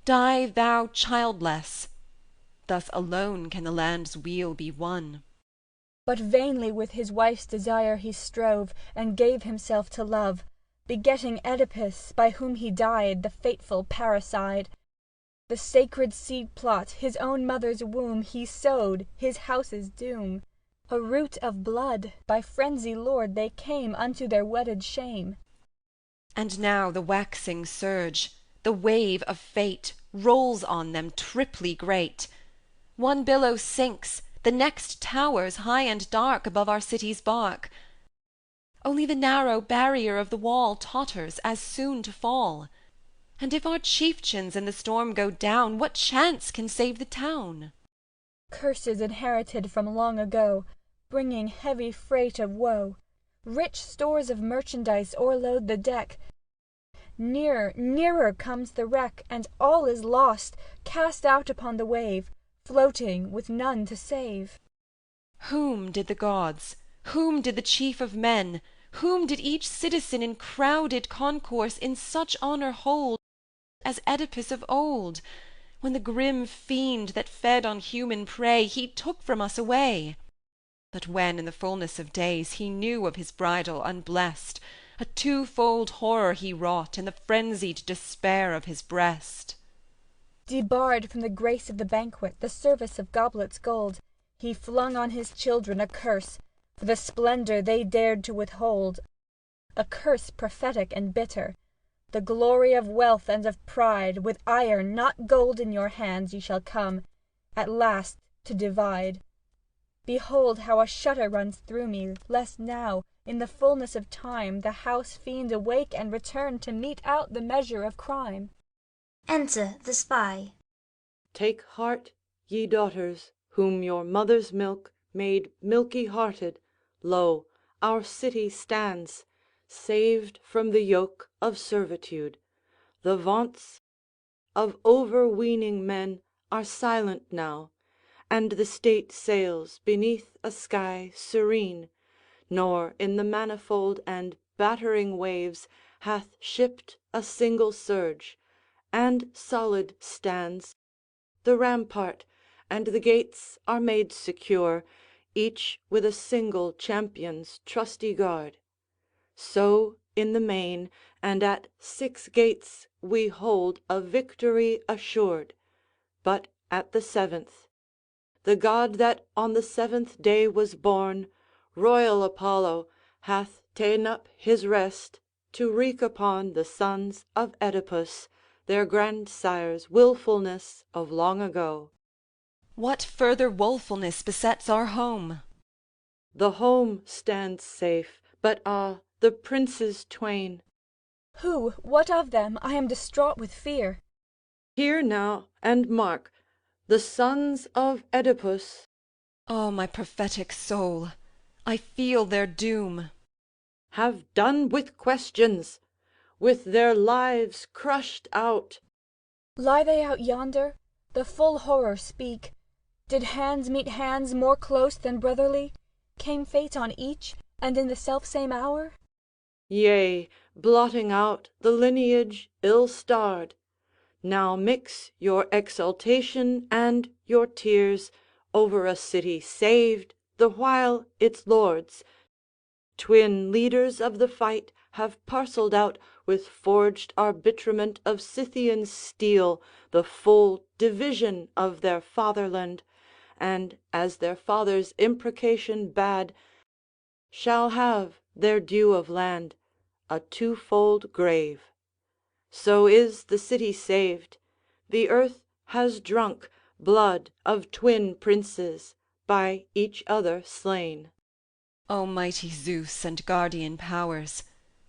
Die thou childless. Thus alone can the land's weal be won. But vainly with his wife's desire he strove, and gave himself to love, begetting Oedipus, by whom he died, the fateful parricide. The sacred seed-plot, his own mother's womb, he sowed, his house's doom. A root of blood, by frenzy lured they came unto their wedded shame. And now the waxing surge, the wave of fate, rolls on them triply great. One billow sinks, the next towers high and dark above our city's bark. only the narrow barrier of the wall totters as soon to fall. And if our chieftains in the storm go down, what chance can save the town? Curses inherited from long ago, bringing heavy freight of woe, rich stores of merchandise o'erload the deck. Nearer, nearer comes the wreck, and all is lost, cast out upon the wave, floating with none to save. Whom did the gods, whom did the chief of men, whom did each citizen in crowded concourse in such honour hold as Oedipus of old, when the grim fiend that fed on human prey he took from us away? But when in the fullness of days he knew of his bridal unblest, a twofold horror he wrought in the frenzied despair of his breast. Debarred from the grace of the banquet, the service of goblets gold, he flung on his children a curse, for the splendour they dared to withhold, a curse prophetic and bitter. The glory of wealth and of pride, with iron, not gold, in your hands ye shall come, at last, to divide. Behold how a shudder runs through me, lest now, in the fullness of time, the house fiend awake and return to mete out the measure of crime. Enter the spy. Take heart, ye daughters, whom your mother's milk made milky-hearted. Lo, our city stands, saved from the yoke of servitude. The vaunts of overweening men are silent now, and the state sails beneath a sky serene, nor in the manifold and battering waves hath shipped a single surge, and solid stands the rampart, and the gates are made secure, each with a single champion's trusty guard. So in the main, and at 6 gates we hold a victory assured. But at the 7th, the god that on the 7th day was born, royal Apollo, hath ta'en up his rest to wreak upon the sons of Oedipus their grandsire's wilfulness of long ago. What further wofulness besets our home? The home stands safe, but the princes twain. Who? What of them? I am distraught with fear. Hear now, and mark, the sons of Oedipus. O my prophetic soul, I feel their doom. Have done with questions, with their lives crushed out. Lie they out yonder? The full horror speak. Did hands meet hands more close than brotherly? Came fate on each, and in the selfsame hour? Yea, blotting out the lineage ill-starred. Now mix your exultation and your tears over a city saved, the while its lords, twin leaders of the fight, have parcelled out with forged arbitrament of Scythian steel the full division of their fatherland, and, as their father's imprecation bade, shall have their due of land, a twofold grave. So is the city saved, the earth has drunk blood of twin princes, by each other slain. O mighty Zeus and guardian powers,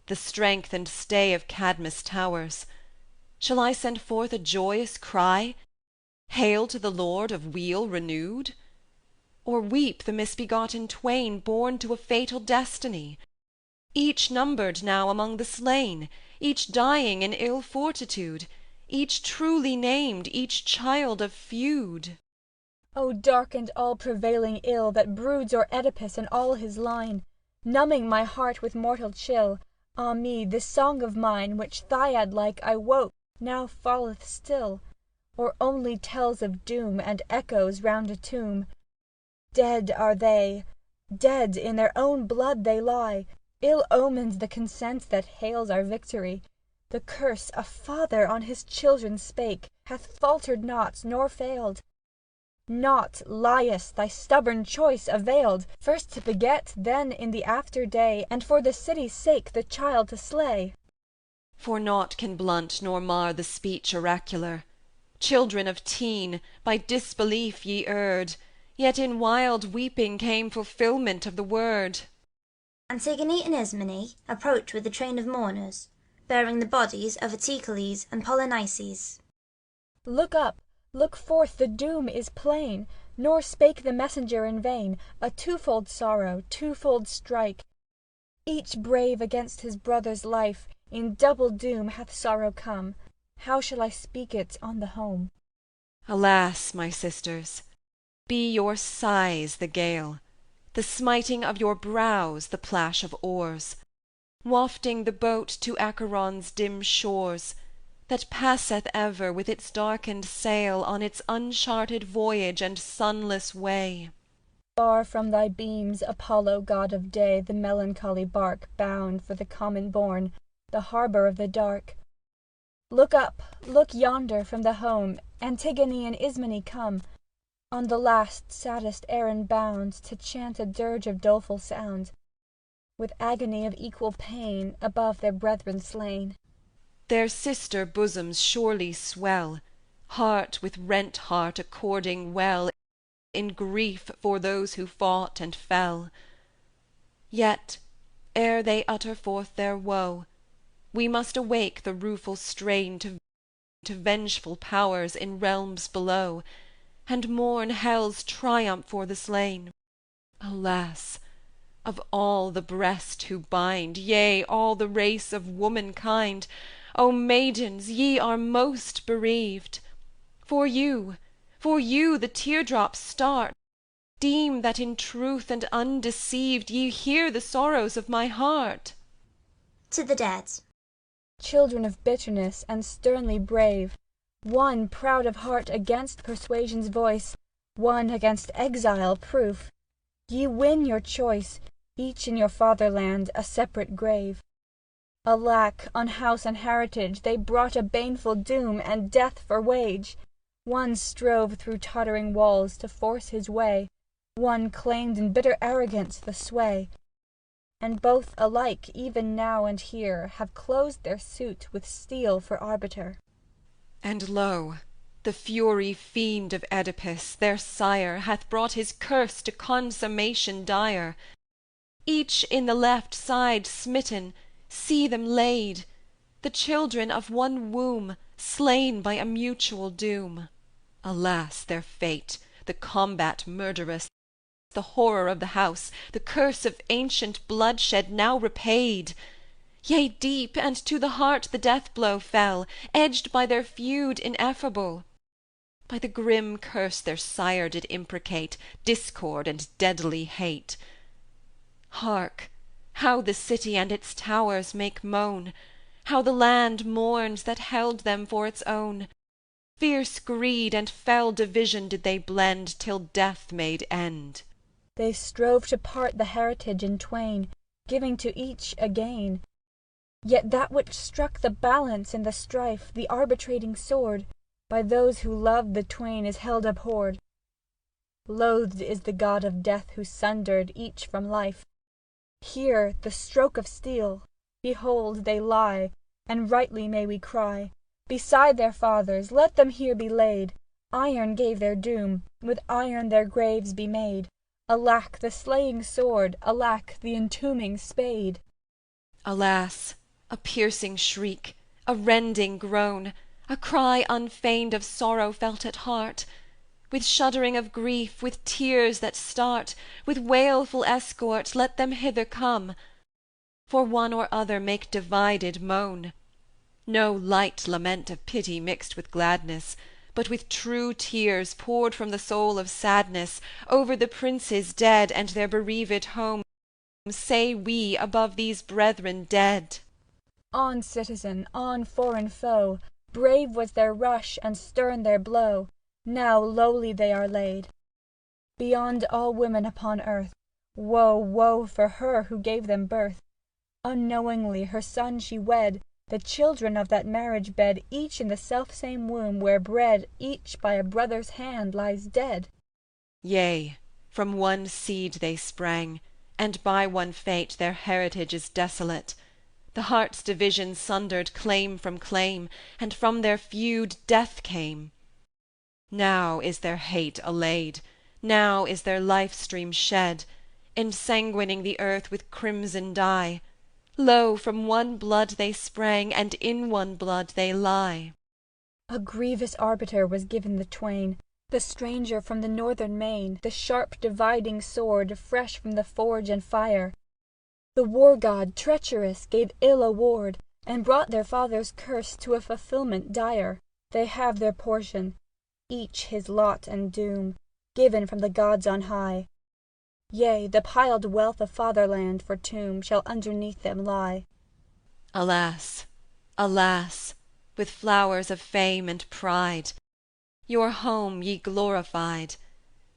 the strength and stay of Cadmus' towers, shall I send forth a joyous cry, Hail to the Lord of weal renewed? Or weep the misbegotten twain born to a fatal destiny, each numbered now among the slain, each dying in ill fortitude, each truly named, each child of feud? O dark and all-prevailing ill that broods o'er Oedipus and all his line, numbing my heart with mortal chill, ah me, this song of mine, which Thyad-like I woke, now falleth still, or only tells of doom and echoes round a tomb. Dead are they, dead in their own blood they lie, ill omens the consent that hails our victory. The curse a father on his children spake hath faltered not nor failed. Not, Laius, thy stubborn choice availed, first to beget, then in the after day, and for the city's sake the child to slay. For naught can blunt nor mar the speech oracular. Children of teen, by disbelief ye erred, yet in wild weeping came fulfilment of the word. Antigone and Ismene approach with a train of mourners, bearing the bodies of Eteocles and Polynices. Look up, look forth, the doom is plain, nor spake the messenger in vain. A twofold sorrow, twofold strike, each brave against his brother's life, in double doom hath sorrow come. How shall I speak it on the home? Alas, my sisters, be your sighs the gale, the smiting of your brows the plash of oars, wafting the boat to Acheron's dim shores, that passeth ever with its darkened sail on its uncharted voyage and sunless way. Far from thy beams, Apollo, god of day, the melancholy bark bound for the common bourne, the harbour of the dark. Look up, look yonder from the home, Antigone and Ismene come, on the last saddest errand bound, to chant a dirge of doleful sound, with agony of equal pain, above their brethren slain. Their sister bosoms surely swell, heart with rent heart according well, in grief for those who fought and fell. Yet, ere they utter forth their woe, we must awake the rueful strain to vengeful powers in realms below, and mourn hell's triumph for the slain. Alas! of all the breast who bind, yea, all the race of womankind, O maidens, ye are most bereaved. For you the teardrops start. Deem that in truth and undeceived ye hear the sorrows of my heart. To the dead. Children of bitterness and sternly brave, one proud of heart against persuasion's voice, one against exile proof, ye win your choice, each in your fatherland a separate grave. Alack, on house and heritage they brought a baneful doom and death for wage. One strove through tottering walls to force his way, one claimed in bitter arrogance the sway. And both alike, even now and here, have closed their suit with steel for arbiter. And lo, the fury fiend of Oedipus, their sire, hath brought his curse to consummation dire. Each in the left side smitten, see them laid, the children of one womb, slain by a mutual doom. Alas, their fate, the combat murderous, the horror of the house, the curse of ancient bloodshed now repaid! Yea, deep and to the heart the death blow fell, edged by their feud ineffable, by the grim curse their sire did imprecate, discord and deadly hate. Hark! how the city and its towers make moan, how the land mourns that held them for its own. Fierce greed and fell division did they blend, till death made end. They strove to part the heritage in twain, giving to each a gain. Yet that which struck the balance in the strife, the arbitrating sword, by those who loved the twain is held abhorred. Loathed is the god of death who sundered each from life. Here the stroke of steel, behold they lie, and rightly may we cry, beside their fathers let them here be laid. Iron gave their doom, with iron their graves be made. Alack the slaying sword, alack the entombing spade. Alas, a piercing shriek, a rending groan, a cry unfeigned of sorrow felt at heart, with shuddering of grief, with tears that start, with wailful escort let them hither come, for one or other make divided moan. No light lament of pity mixed with gladness, but with true tears poured from the soul of sadness, over the princes dead and their bereaved home, say we above these brethren dead. On, citizen, on, foreign foe, brave was their rush and stern their blow, now lowly they are laid. Beyond all women upon earth, woe, woe for her who gave them birth. Unknowingly her son she wed, the children of that marriage bed, each in the self-same womb where bred, each by a brother's hand lies dead. Yea, from one seed they sprang, and by one fate their heritage is desolate. The heart's division sundered claim from claim, and from their feud death came. Now is their hate allayed, now is their life-stream shed, ensanguining the earth with crimson dye. Lo, from one blood they sprang, and in one blood they lie. A grievous arbiter was given the twain, the stranger from the northern main, the sharp dividing sword, fresh from the forge and fire. The war god, treacherous, gave ill award, and brought their father's curse to a fulfilment dire. They have their portion, each his lot and doom, given from the gods on high. Yea, the piled wealth of fatherland for tomb shall underneath them lie. Alas, alas, with flowers of fame and pride, your home ye glorified,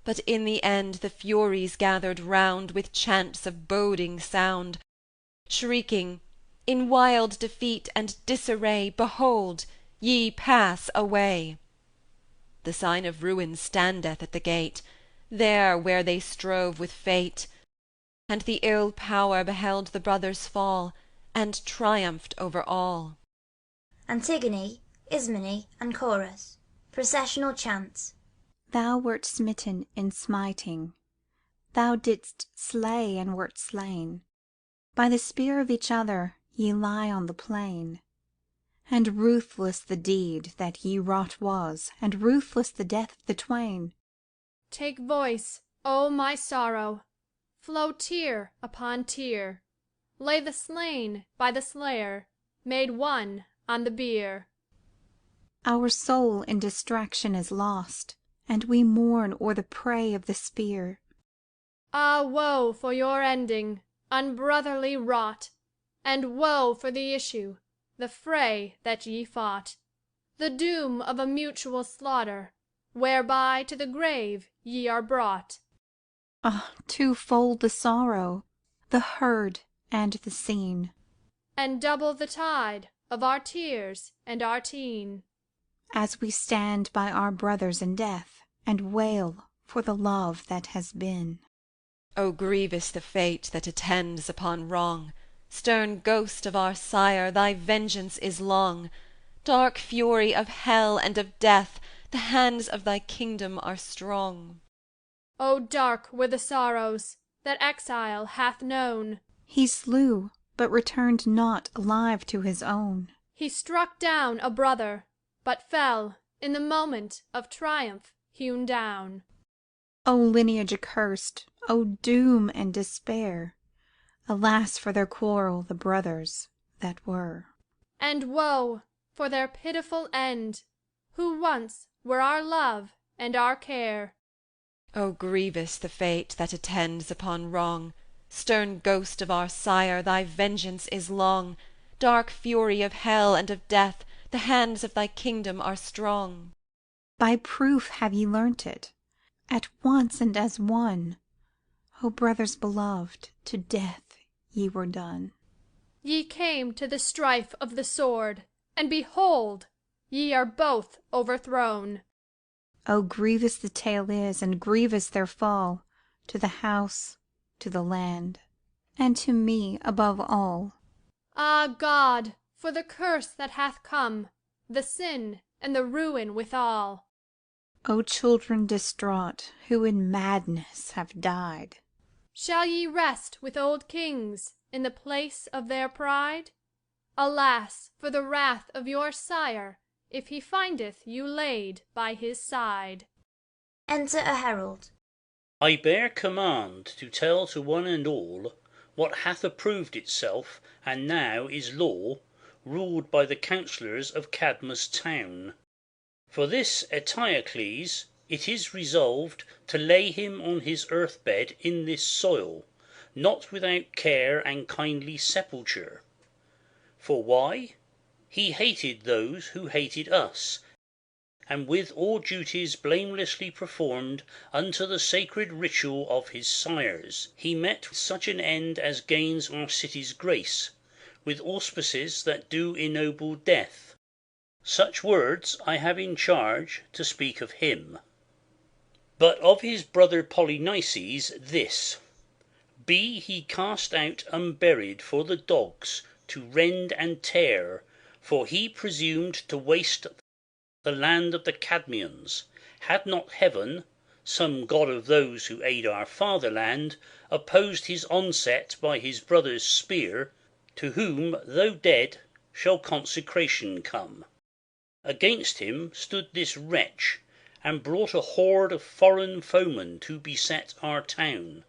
but in the end the Furies gathered round with chants of boding sound, shrieking, in wild defeat and disarray, behold, ye pass away. The sign of ruin standeth at the gate, there where they strove with fate, and the ill power beheld the brothers fall, and triumphed over all. Antigone, Ismene, and Chorus. Processional chants. Thou wert smitten in smiting, thou didst slay and wert slain. By the spear of each other ye lie on the plain. And ruthless the deed that ye wrought was, and ruthless the death of the twain. Take voice, O my sorrow! Flow tear upon tear! Lay the slain by the slayer, made one on the bier. Our soul in distraction is lost, and we mourn o'er the prey of the spear. Ah, woe for your ending, unbrotherly wrought! And woe for the issue, the fray that ye fought! The doom of a mutual slaughter, whereby to the grave ye are brought. Ah, twofold the sorrow, the heard and the seen. And double the tide of our tears and our teen. As we stand by our brothers in death, and wail for the love that has been. O grievous the fate that attends upon wrong! Stern ghost of our sire, thy vengeance is long. Dark fury of hell and of death, the hands of thy kingdom are strong. O dark were the sorrows that exile hath known. He slew, but returned not alive to his own. He struck down a brother, but fell in the moment of triumph hewn down. O lineage accursed, O doom and despair! Alas for their quarrel, the brothers that were. And woe for their pitiful end, who once were our love and our care. O grievous the fate that attends upon wrong! Stern ghost of our sire, thy vengeance is long. Dark fury of hell and of death, the hands of thy kingdom are strong. By proof have ye learnt it, at once and as one. O brothers beloved, to death ye were done. Ye came to the strife of the sword, and behold, ye are both overthrown. O grievous the tale is, and grievous their fall, to the house, to the land, and to me above all. Ah, God, for the curse that hath come, the sin and the ruin withal. O children distraught, who in madness have died. Shall ye rest with old kings in the place of their pride? Alas for the wrath of your sire, if he findeth you laid by his side. Enter a herald. I bear command to tell to one and all what hath approved itself, and now is law, ruled by the counsellors of Cadmus town. For this Eteocles it is resolved to lay him on his earth-bed in this soil, not without care and kindly sepulture. For why? He hated those who hated us, and with all duties blamelessly performed unto the sacred ritual of his sires, he met with such an end as gains our city's grace, with auspices that do ennoble death. Such words I have in charge to speak of him. But of his brother Polynices this: be he cast out unburied for the dogs to rend and tear, for he presumed to waste the land of the Cadmeans, had not heaven, some god of those who aid our fatherland, opposed his onset by his brother's spear, to whom, though dead, shall consecration come. Against him stood this wretch, and brought a horde of foreign foemen to beset our town.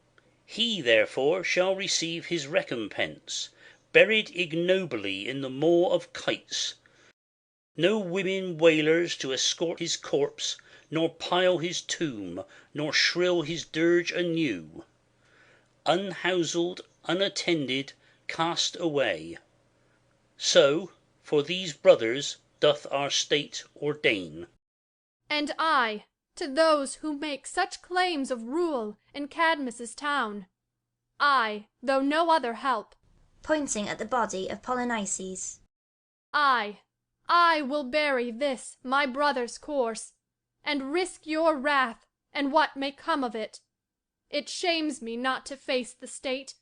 He therefore shall receive his recompense, buried ignobly in the maw of kites, no women wailers to escort his corpse, nor pile his tomb, nor shrill his dirge anew. Unhouselled, unattended, cast away. So for these brothers doth our state ordain. And I, to those who make such claims of rule in Cadmus' town, I, though no other help, pointing at the body of Polynices, I will bury this my brother's corse, and risk your wrath and what may come of it. It shames me not to face the state,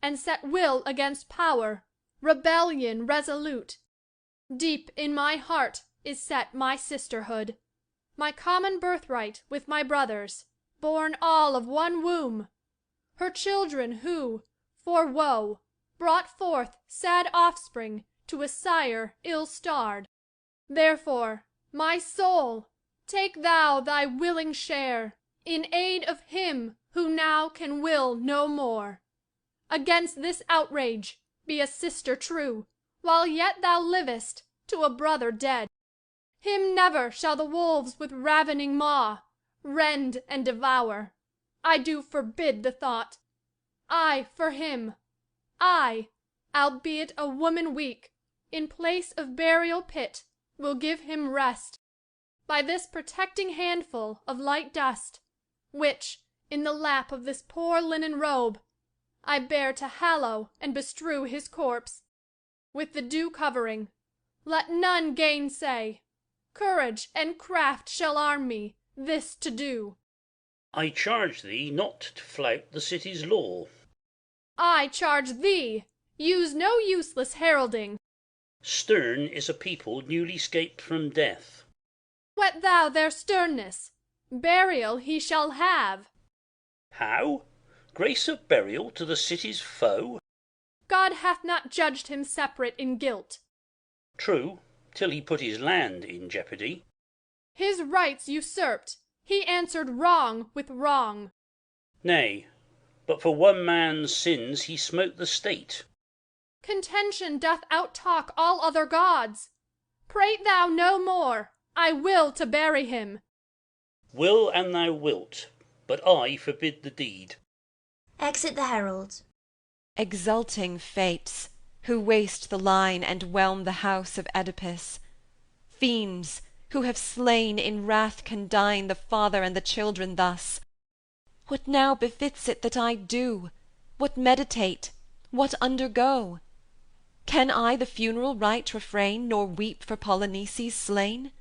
and set will against power, rebellion resolute. Deep in my heart is set my sisterhood, my common birthright with my brothers, born all of one womb, her children who, for woe, brought forth sad offspring to a sire ill-starred. Therefore, my soul, take thou thy willing share in aid of him who now can will no more. Against this outrage be a sister true, while yet thou livest, to a brother dead. Him never shall the wolves with ravening maw rend and devour. I do forbid the thought. I for him, I, albeit a woman weak, in place of burial pit, will give him rest, by this protecting handful of light dust, which, in the lap of this poor linen robe, I bear to hallow and bestrew his corpse. With the dew covering, let none gainsay. Courage and craft shall arm me this to do. I charge thee not to flout the city's law. I charge thee, use no useless heralding. Stern is a people newly scaped from death. Whet thou their sternness, burial he shall have. How? Grace of burial to the city's foe? God hath not judged him separate in guilt. True, till he put his land in jeopardy. His rights usurped, he answered wrong with wrong. Nay, but for one man's sins he smote the state. Contention doth outtalk all other gods. Prate thou no more, I will to bury him. Will and thou wilt, but I forbid the deed. Exit the herald. Exulting fates, who waste the line and whelm the house of Oedipus, fiends, who have slain in wrath condign the father and the children thus, what now befits it that I do, what meditate, what undergo? Can I the funeral rite refrain, nor weep for Polynices slain?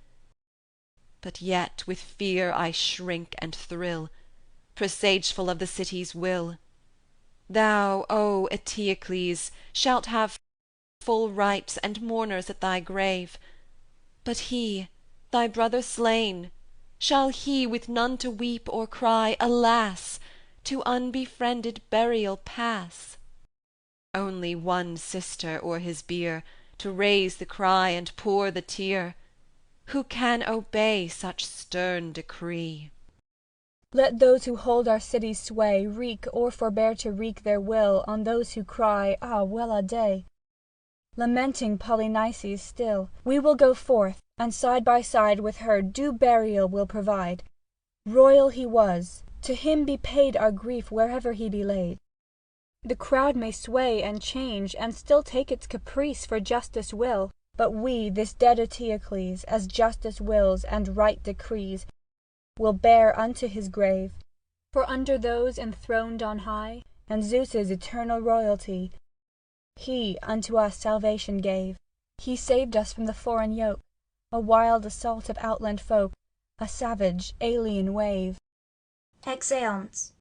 But yet with fear I shrink and thrill, presageful of the city's will. Thou, O Eteocles, shalt have full rites and mourners at thy grave, but he, thy brother slain, shall he, with none to weep or cry, alas, to unbefriended burial pass? Only one sister o'er his bier, to raise the cry and pour the tear. Who can obey such stern decree? Let those who hold our city's sway wreak or forbear to wreak their will on those who cry, ah, well a day! Lamenting Polynices still, we will go forth, and side by side with her due burial will provide. Royal he was, to him be paid our grief wherever he be laid. The crowd may sway and change, and still take its caprice for justice will, but we this dead Eteocles, as justice wills and right decrees, will bear unto his grave. For under those enthroned on high, and Zeus's eternal royalty, he unto us salvation gave. He saved us from the foreign yoke, a wild assault of outland folk, a savage alien wave. Exeunt.